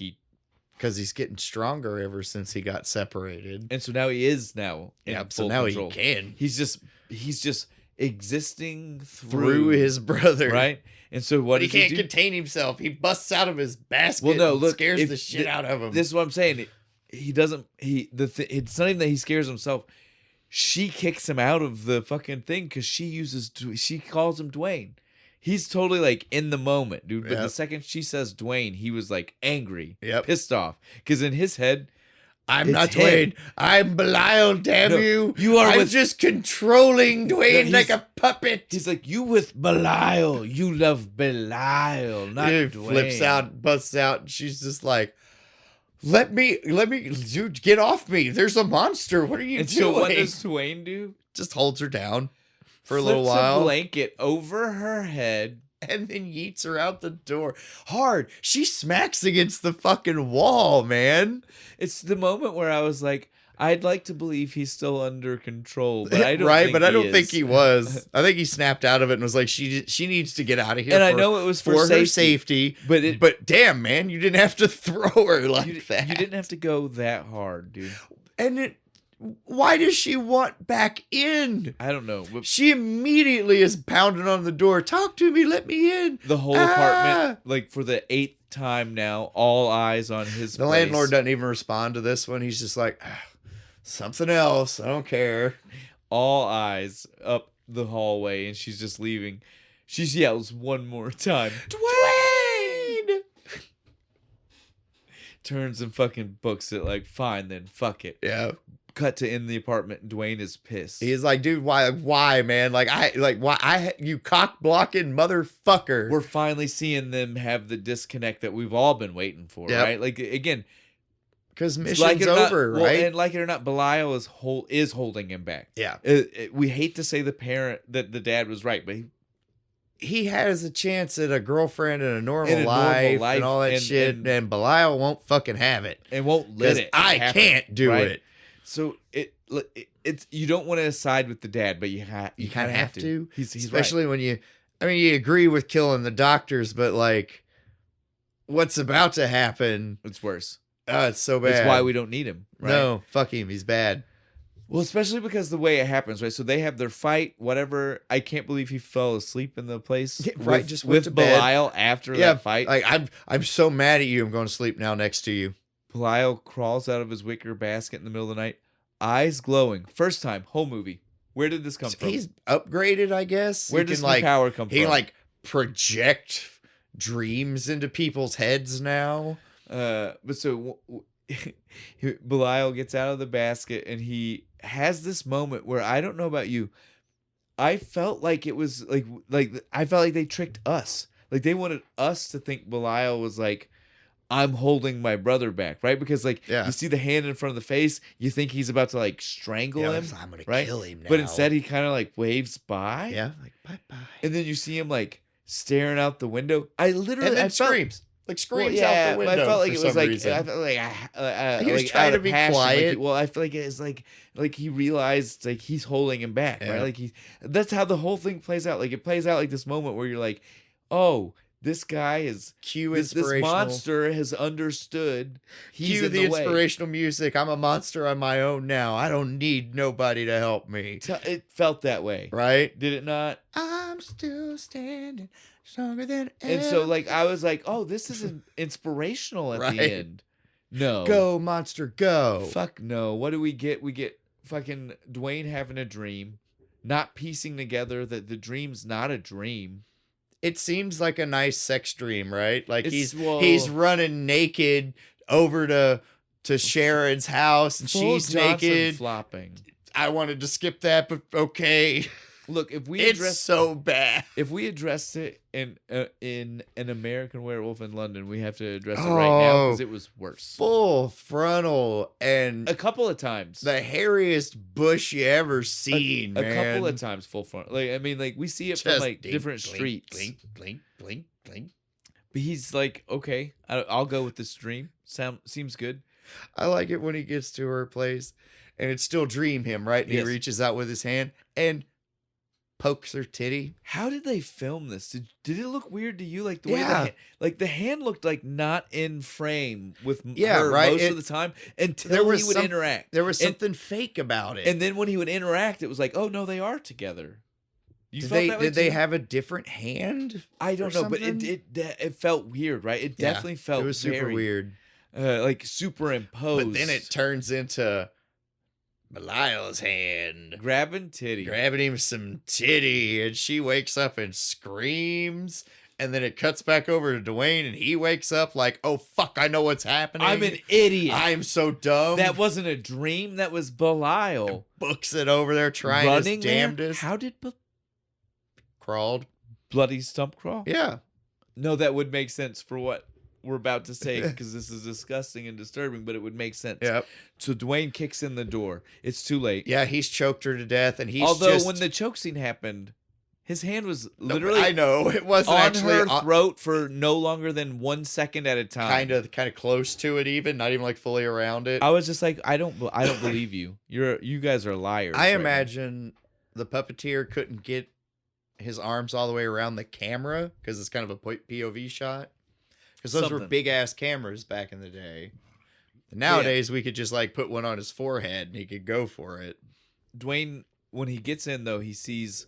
because he's getting stronger ever since he got separated. And so now he is now. Yeah, so now control. He can. He's just existing through his brother. Right? And so what he can't contain himself. He busts out of his basket. Well, no, and scares the shit out of him. This is what I'm saying. He doesn't. It's not even that he scares himself. She kicks him out of the fucking thing because she calls him Dwayne. He's totally like in the moment, dude. But the second she says Dwayne, he was like angry, pissed off, because in his head, I'm not Dwayne. I'm Belial, damn you. I'm just controlling Dwayne like a puppet. He's like, you with Belial. You love Belial, not Dwayne. Flips out, busts out. And she's just like, let me, dude, get off me. There's a monster. What are you doing? So what does Dwayne do? Just holds her down for a little while. Flips a blanket over her head. And then yeets her out the door. Hard. She smacks against the fucking wall, man. It's the moment where I was like, I'd like to believe he's still under control, but I don't think he was. I think he snapped out of it and was like, she needs to get out of here. And I know it was for her safety. But damn, man, you didn't have to throw her like that. You didn't have to go that hard, dude. And why does she want back in? I don't know. She immediately is pounding on the door. Talk to me. Let me in. The whole apartment, like for the time now. All eyes on his The place. landlord doesn't even respond to this one. He's just like, something else. I don't care. All eyes up the hallway, and she's just leaving. She yells one more time, Dwayne! turns and fucking books it like, fine then, fuck it. Yeah. Cut to in the apartment. Dwayne is pissed. He's like, dude, why, man? You cock blocking motherfucker. We're finally seeing them have the disconnect that we've all been waiting for, right? Like, again, because mission's like over, not, right? Well, and like it or not, Belial is holding him back. Yeah. We hate to say the dad was right, but he has a chance at a girlfriend and a normal life and all that shit, and Belial won't fucking have it. And won't let it I happen, can't do right? it. So it's you don't want to side with the dad, but you kind of have to. He's especially right. when you agree with killing the doctors, but like what's about to happen, it's worse. It's so bad. That's why we don't need him. Right? No, fuck him. He's bad. Well, especially because the way it happens, right? So they have their fight, whatever. I can't believe he fell asleep in the place. Yeah, right, just went with to bed. Belial after that fight. Like I'm so mad at you. I'm going to sleep now next to you. Belial crawls out of his wicker basket in the middle of the night, eyes glowing. First time, whole movie. Where did this come from? He's upgraded, I guess. Where does the power come from? He like project dreams into people's heads now. But so Belial gets out of the basket and he has this moment where, I don't know about you, I felt like it was like I felt like they tricked us. Like they wanted us to think Belial was like, I'm holding my brother back, right? Because like you see the hand in front of the face, you think he's about to like strangle him. I'm gonna right? kill him now. But instead he kind of like waves by. Yeah, like bye. And then you see him like staring out the window. I literally and then screams. Like screams out the window. But I felt like it was like reason. I felt like he was like trying to be quiet. I feel like it's like he realized like he's holding him back, right? Like that's how the whole thing plays out. Like it plays out like this moment where you're like, oh, this guy is this monster has understood. He's Cue in the way. inspirational music. I'm a monster on my own now. I don't need nobody to help me. It felt that way, right? Did it not? I'm still standing stronger than ever. And so, like, I was like, oh, this is inspirational at the end. No, go monster, go. Fuck no. What do we get? We get fucking Dwayne having a dream, not piecing together that the dream's not a dream. It seems like a nice sex dream, right? Like It's- he's running naked over to Sharon's house and she's Johnson naked. flopping. I wanted to skip that, but okay. Look, if we It's so bad. If we addressed it in An American Werewolf in London, we have to address it right now because it was worse. Full frontal and A couple of times. the hairiest bush you ever seen, a man. couple of times full frontal. Like I mean, like we see it from Just like dink, different blink, streets. Blink, blink, blink, blink. But he's like, okay, I'll go with this dream. Seems good. I like it when he gets to her place and it's still dream him, right? And Yes. he reaches out with his hand and pokes her titty. How did they film this? Did it look weird to you? Like the way the hand looked like not in frame with her right. most of the time until he would interact. There was something fake about it. And then when he would interact, it was like, oh no, they are together. You felt that way did they too? have a different hand? I don't know, but it felt weird, right? It definitely felt it was super very, weird. like superimposed. But then it turns into Belial's hand grabbing titty. grabbing him some titty, and she wakes up and screams. And then it cuts back over to Dwayne, and he wakes up like, "Oh fuck, I know what's happening. I'm an idiot. I'm so dumb. That wasn't a dream. That was Belial books it over there trying running his damnedest. How did Crawled? bloody stump crawl? Yeah. No, that would make sense for what we're about to say because this is disgusting and disturbing, but it would make sense. Yep. So Dwayne kicks in the door. It's too late. Yeah, he's choked her to death, and he's Although just... when the choke scene happened, his hand was literally I know it wasn't on actually her throat for no longer than 1 second at a time. kind of close to it, even not even like fully around it. I was just like, I don't believe you. You guys are liars. I right now. imagine the puppeteer couldn't get his arms all the way around the camera because it's kind of a POV shot. Because those were big ass cameras back in the day. And nowadays we could just like put one on his forehead and he could go for it. Dwayne, when he gets in though, he sees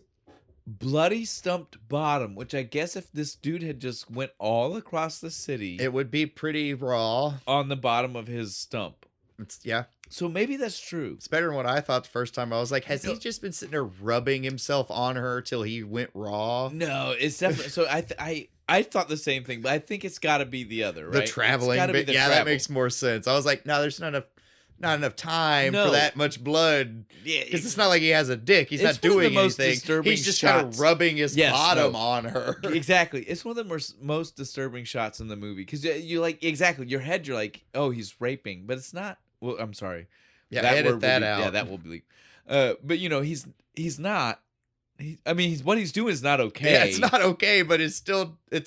bloody stumped bottom, which I guess if this dude had just went all across the city It would be pretty raw. on the bottom of his stump. Yeah. So maybe that's true. It's better than what I thought the first time. I was like, has he just been sitting there rubbing himself on her till he went raw? No, it's definitely. So I thought the same thing, but I think it's got to be the other, right? The traveling bit. Yeah, that makes more sense. I was like, no, there's not enough time for that much blood. Yeah, because it's not like he has a dick. He's not doing anything. He's just kind of rubbing his bottom on her. Exactly. It's one of the most disturbing shots in the movie because you like exactly your head. You're like, oh, he's raping, but it's not. Well, I'm sorry. Yeah, edit that out. Yeah, that will be. But you know, he's not. I mean, what he's doing is not okay. Yeah, it's not okay, but it's still I'm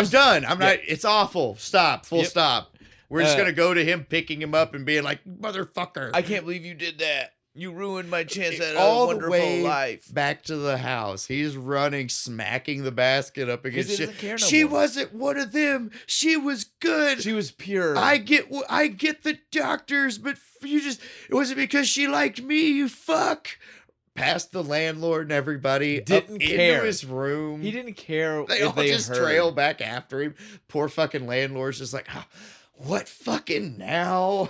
done. I'm not. It's awful. Stop. Full stop. We're just gonna go to him, picking him up, and being like, "Motherfucker! I can't believe you did that. You ruined my chance at a wonderful life." Back to the house. He's running, smacking the basket up against shit. She wasn't one of them. She was good. She was pure. I get the doctors, but it wasn't because she liked me. You fuck. Past the landlord and everybody, didn't care. Into his room. He didn't care. They all just trail back after him. Poor fucking landlord's just like, what fucking now?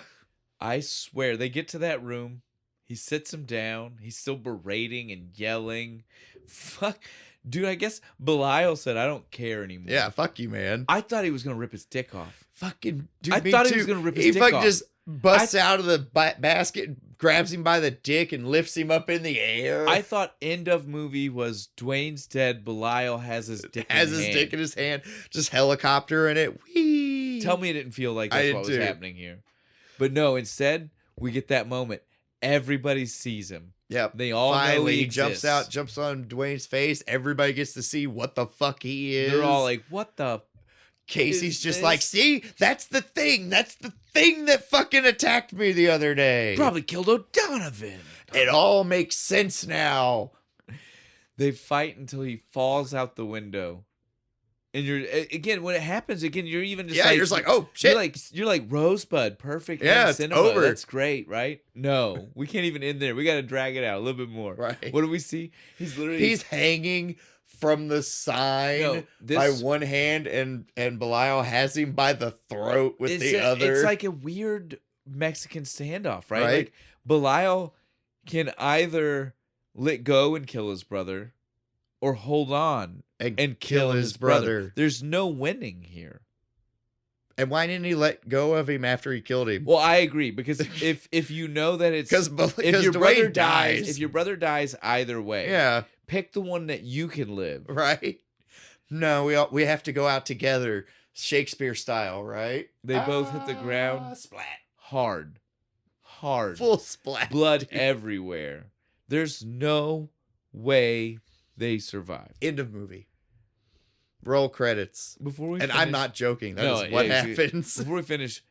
I swear, they get to that room. He sits him down. He's still berating and yelling. Fuck. Dude, I guess Belial said, I don't care anymore. Yeah, fuck you, man. I thought he was going to rip his dick off. Fucking dude, I thought he was going to rip his dick off. He fucking just busts out of the basket, grabs him by the dick, and lifts him up in the air. I thought end of movie was Dwayne's dead. Belial has his dick in his hand. Dick in his hand. Just helicopter in it. Whee! Tell me it didn't feel like that's what was happening here. But no, instead, we get that moment. Everybody sees him. Yep. They all finally know he jumps out, jumps on Dwayne's face. Everybody gets to see what the fuck he is. They're all like, what the Casey's just like, see, that's the thing. That's the thing that fucking attacked me the other day. Probably killed O'Donovan. It all makes sense now. They fight until he falls out the window. And you're again when it happens again, you're even just you're just like, oh shit, you're like Rosebud, perfect. Yeah, it's cinema. over. That's great, right? No, we can't even end there. We got to drag it out a little bit more. Right? What do we see? He's hanging from the sign by one hand, and Belial has him by the throat with the other. It's like a weird Mexican standoff, right? Like Belial can either let go and kill his brother, or hold on and kill his brother. There's no winning here. And why didn't he let go of him after he killed him? Well, I agree, because if you know that it's if your brother dies, if your brother dies either way, pick the one that you can live. Right? No, we have to go out together, Shakespeare style, right? They both hit the ground, splat, hard, full splat, blood everywhere. There's no way they survive. End of movie. Roll credits. I'm not joking. That is what happens. Before we finish,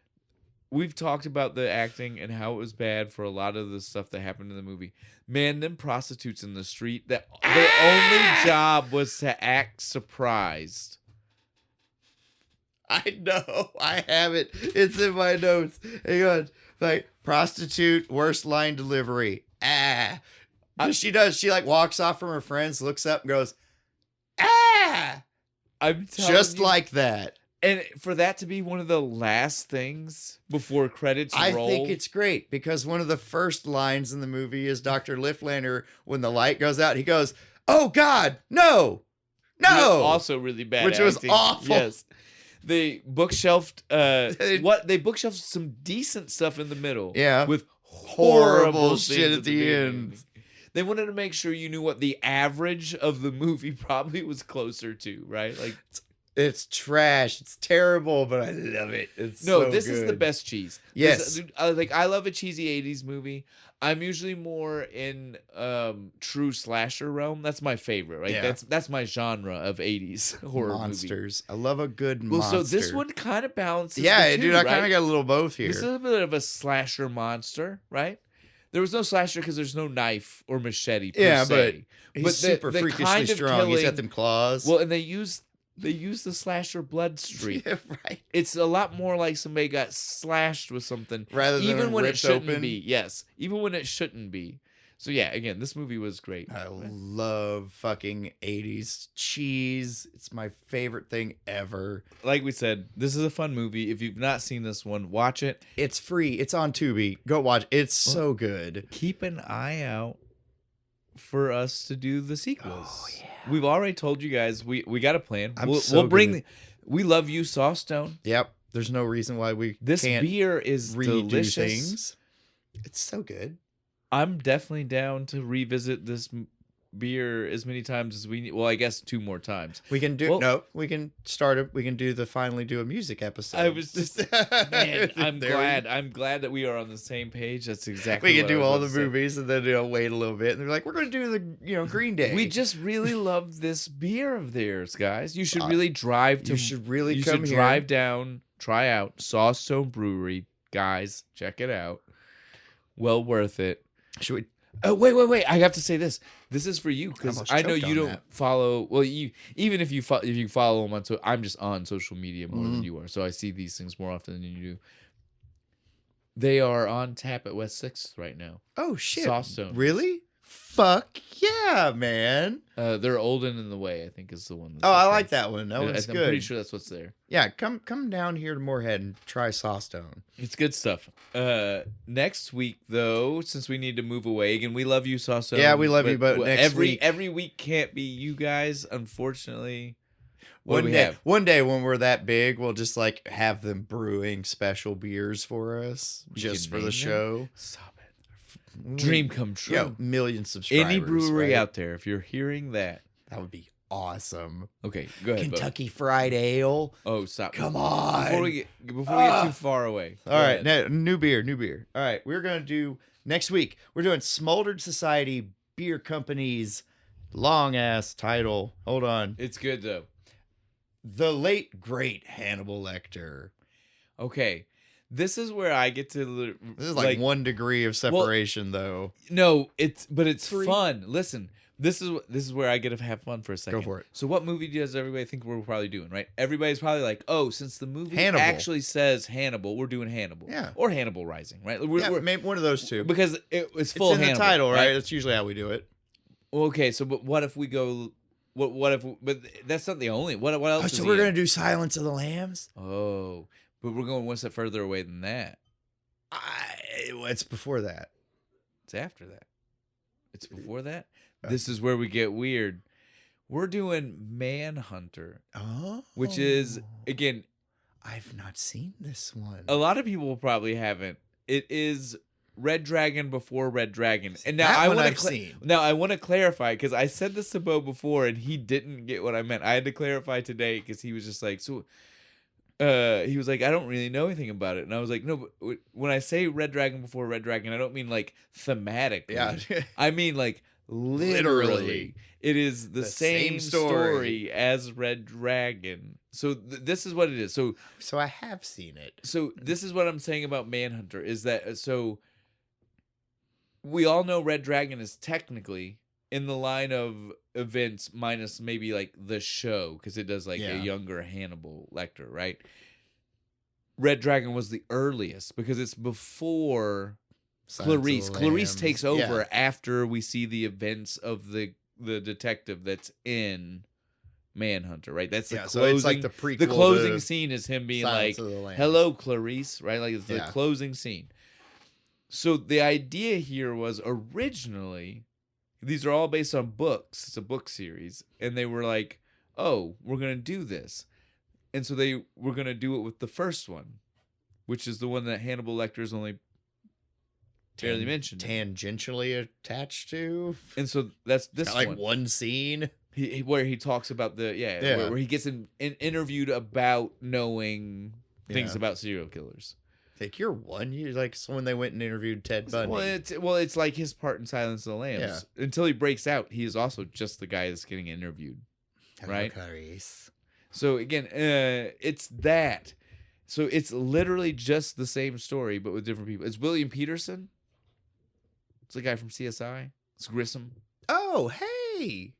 we've talked about the acting and how it was bad for a lot of the stuff that happened in the movie. Man, them prostitutes in the street, that their only job was to act surprised. I know. I have it. It's in my notes. Hang on. Like, prostitute, worst line delivery. She does. She like walks off from her friends, looks up and goes, I'm telling just you, like that. And for that to be one of the last things before credits roll. I think it's great because one of the first lines in the movie is Dr. Liftlander, when the light goes out, he goes, "Oh God, no. Also really bad Which acting. Was awful. Yes. They bookshelved they bookshelved some decent stuff in the middle. Yeah. With horrible shit at the end. They wanted to make sure you knew what the average of the movie probably was closer to, right? Like it's trash. It's terrible, but I love it. This is the best cheese. Yes. I love a cheesy 80s movie. I'm usually more in true slasher realm. That's my favorite, right? Yeah. That's my genre of 80s horror monsters. Movie. I love a good So monster. this one kind of balances Yeah, the two, dude, I right? kind of got a little both here. This is a bit of a slasher monster, right? There was no slasher because there's no knife or machete per se. But he's super freakishly kind of strong. He's got them claws. Well, and they use the slasher blood streak. Yeah, right. It's a lot more like somebody got slashed with something rather than even when it shouldn't open. be. Yes, even when it shouldn't be. So yeah, again, this movie was great. I love fucking 80s cheese. It's my favorite thing ever. Like we said, this is a fun movie. If you've not seen this one, watch it. It's free. It's on Tubi. Go watch. It's so good. Keep an eye out for us to do the sequels. Oh, yeah. We've already told you guys we got a plan. We'll bring. We love you, Sawstone. Yep. There's no reason why we This can't beer is redo delicious. things. It's so good. I'm definitely down to revisit this beer as many times as we need. Well, I guess 2 more times. We can do we can start it. We can finally do a music episode. I was just man, I'm glad that we are on the same page. That's exactly we can what do I all was the about to say. movies and then wait a little bit and they're like, we're gonna do the Green Day. We just really love this beer of theirs, guys. You should really drive to. You should really you come should here. drive down, try out Sawstone Brewery, guys. Check it out. Well worth it. Should we? Oh wait! I have to say this. This is for you because almost I know choked you on don't that. follow. Well, even if you follow them on, I'm just on social media more Mm-hmm. than you are, so I see these things more often than you do. They are on tap at West 6th right now. Oh shit! Sawstone. Really? Fuck yeah, man! They're Old and in the Way, I think, is the one. That's Oh, I up like there. that one. That one's I'm good. pretty sure that's what's there. Yeah, come down here to Moorhead and try Sawstone. It's good stuff. Next week, though, since we need to move away again, we love you, Sawstone. Yeah, we love you, but next week- every week can't be you guys, unfortunately. What do we day, have? one day when we're that big, we'll just have them brewing special beers for us just can for the name show. Stop it. Dream come true. Yo, million subscribers. Any brewery right? out there, if you're hearing that. That would be awesome. Okay, go ahead. Kentucky Fried Ale. Oh, stop. Come on. Before we get too far away. All right, new beer. All right, we're going to do next week. We're doing Smoldered Society Beer Company's long ass title. Hold on. It's good though. The late great Hannibal Lecter. Okay. This is where I get to This is like 1 degree of separation though. No, it's 3. fun. Listen, this is where I get to have fun for a second. Go for it. So what movie does everybody think we're probably doing, right? Everybody's probably like, oh, since the movie Hannibal. actually says Hannibal, we're doing Hannibal. Yeah. Or Hannibal Rising, right? Yeah, maybe one of those two. Because it's full It's in Hannibal, the title, right? That's usually how we do it. Okay, so but what if we go? What if? But that's not the only. What else? Oh, is so he we're in? gonna do Silence of the Lambs. Oh, but we're going one step further away than that. It's before that. It's after that. It's before that. This is where we get weird. We're doing Manhunter, which is again. I've not seen this one. A lot of people probably haven't. It is Red Dragon before Red Dragon, and now That I one want I've to seen. now I want to clarify because I said this to Bo before, and he didn't get what I meant. I had to clarify today because he was just like, so. He was like, I don't really know anything about it, and I was like, no, but when I say Red Dragon before Red Dragon, I don't mean like thematically. Yeah. I mean like literally. It is the same story as Red Dragon. So this is what it is. So I have seen it. So this is what I'm saying about Manhunter is that so we all know Red Dragon is technically in the line of events minus maybe like the show because it does like a younger Hannibal Lecter, right? Red Dragon was the earliest because it's before Clarice. Clarice takes over after we see the events of the detective that's in Manhunter, right? That's the closing. So it's like the prequel. The closing scene is him being Silence like, of the Lambs. "Hello, Clarice," right? Like it's the closing scene. So the idea here was originally, these are all based on books. It's a book series, and they were like, "Oh, we're gonna do this," and so they were gonna do it with the first one, which is the one that Hannibal Lecter is only barely mentioned, tangentially attached to, and so that's this like one. one scene Where he talks about where he gets interviewed about knowing things about serial killers. Like you're like so when they went and interviewed Ted Bundy. It's like his part in Silence of the Lambs. Until he breaks out, he is also just the guy that's getting interviewed, right? Clarice. So again, it's that. So it's literally just the same story, but with different people. It's William Peterson. It's the guy from CSI. It's Grissom. Oh, hey.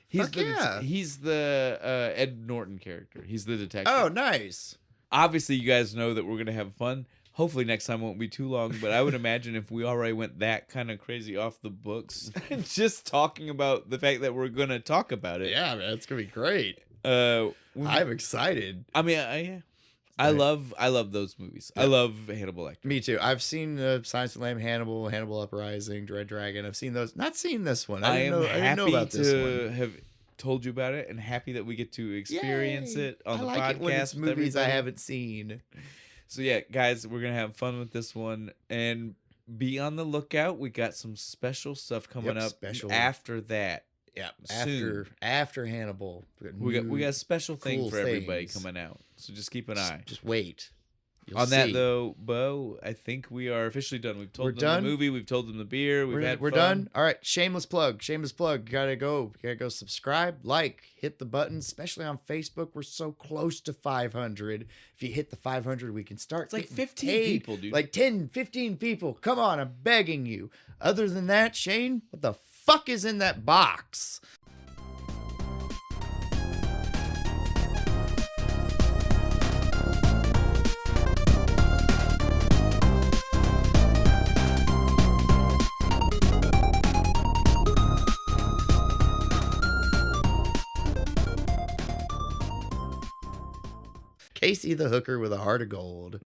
He's the Ed Norton character. He's the detective. Oh, nice. Obviously, you guys know that we're gonna have fun. hopefully next time won't be too long, but I would imagine if we already went that kind of crazy off the books, just talking about the fact that we're gonna talk about it. Yeah, man, it's gonna be great. I'm excited. I mean, I love those movies. Yeah. I love Hannibal Lecter. Me too. I've seen the Silence of the Lamb, Hannibal Uprising, Dread Dragon. I've seen those. Not seen this one. I didn't know about this one. Have told you about it and happy that we get to experience Yay. it on the like podcast. It when it's with movies I everybody. haven't seen. So yeah, guys, we're gonna have fun with this one and be on the lookout. We got some special stuff coming up after that. Yeah, soon. after Hannibal, We got a special thing cool for everybody things. coming out. So just keep an eye. Just wait. You'll On that see. though, Bo, I think we are officially done. We've told them done? the movie, we've told them the beer, we're We're fun. done. All right, shameless plug. You gotta go subscribe, like, hit the button, especially on Facebook. We're so close to 500. If you hit the 500, we can start. It's like getting 15 paid. people, dude. Like 10, 15 people. Come on, I'm begging you. Other than that, Shane, what the fuck is in that box? Casey the hooker with a heart of gold.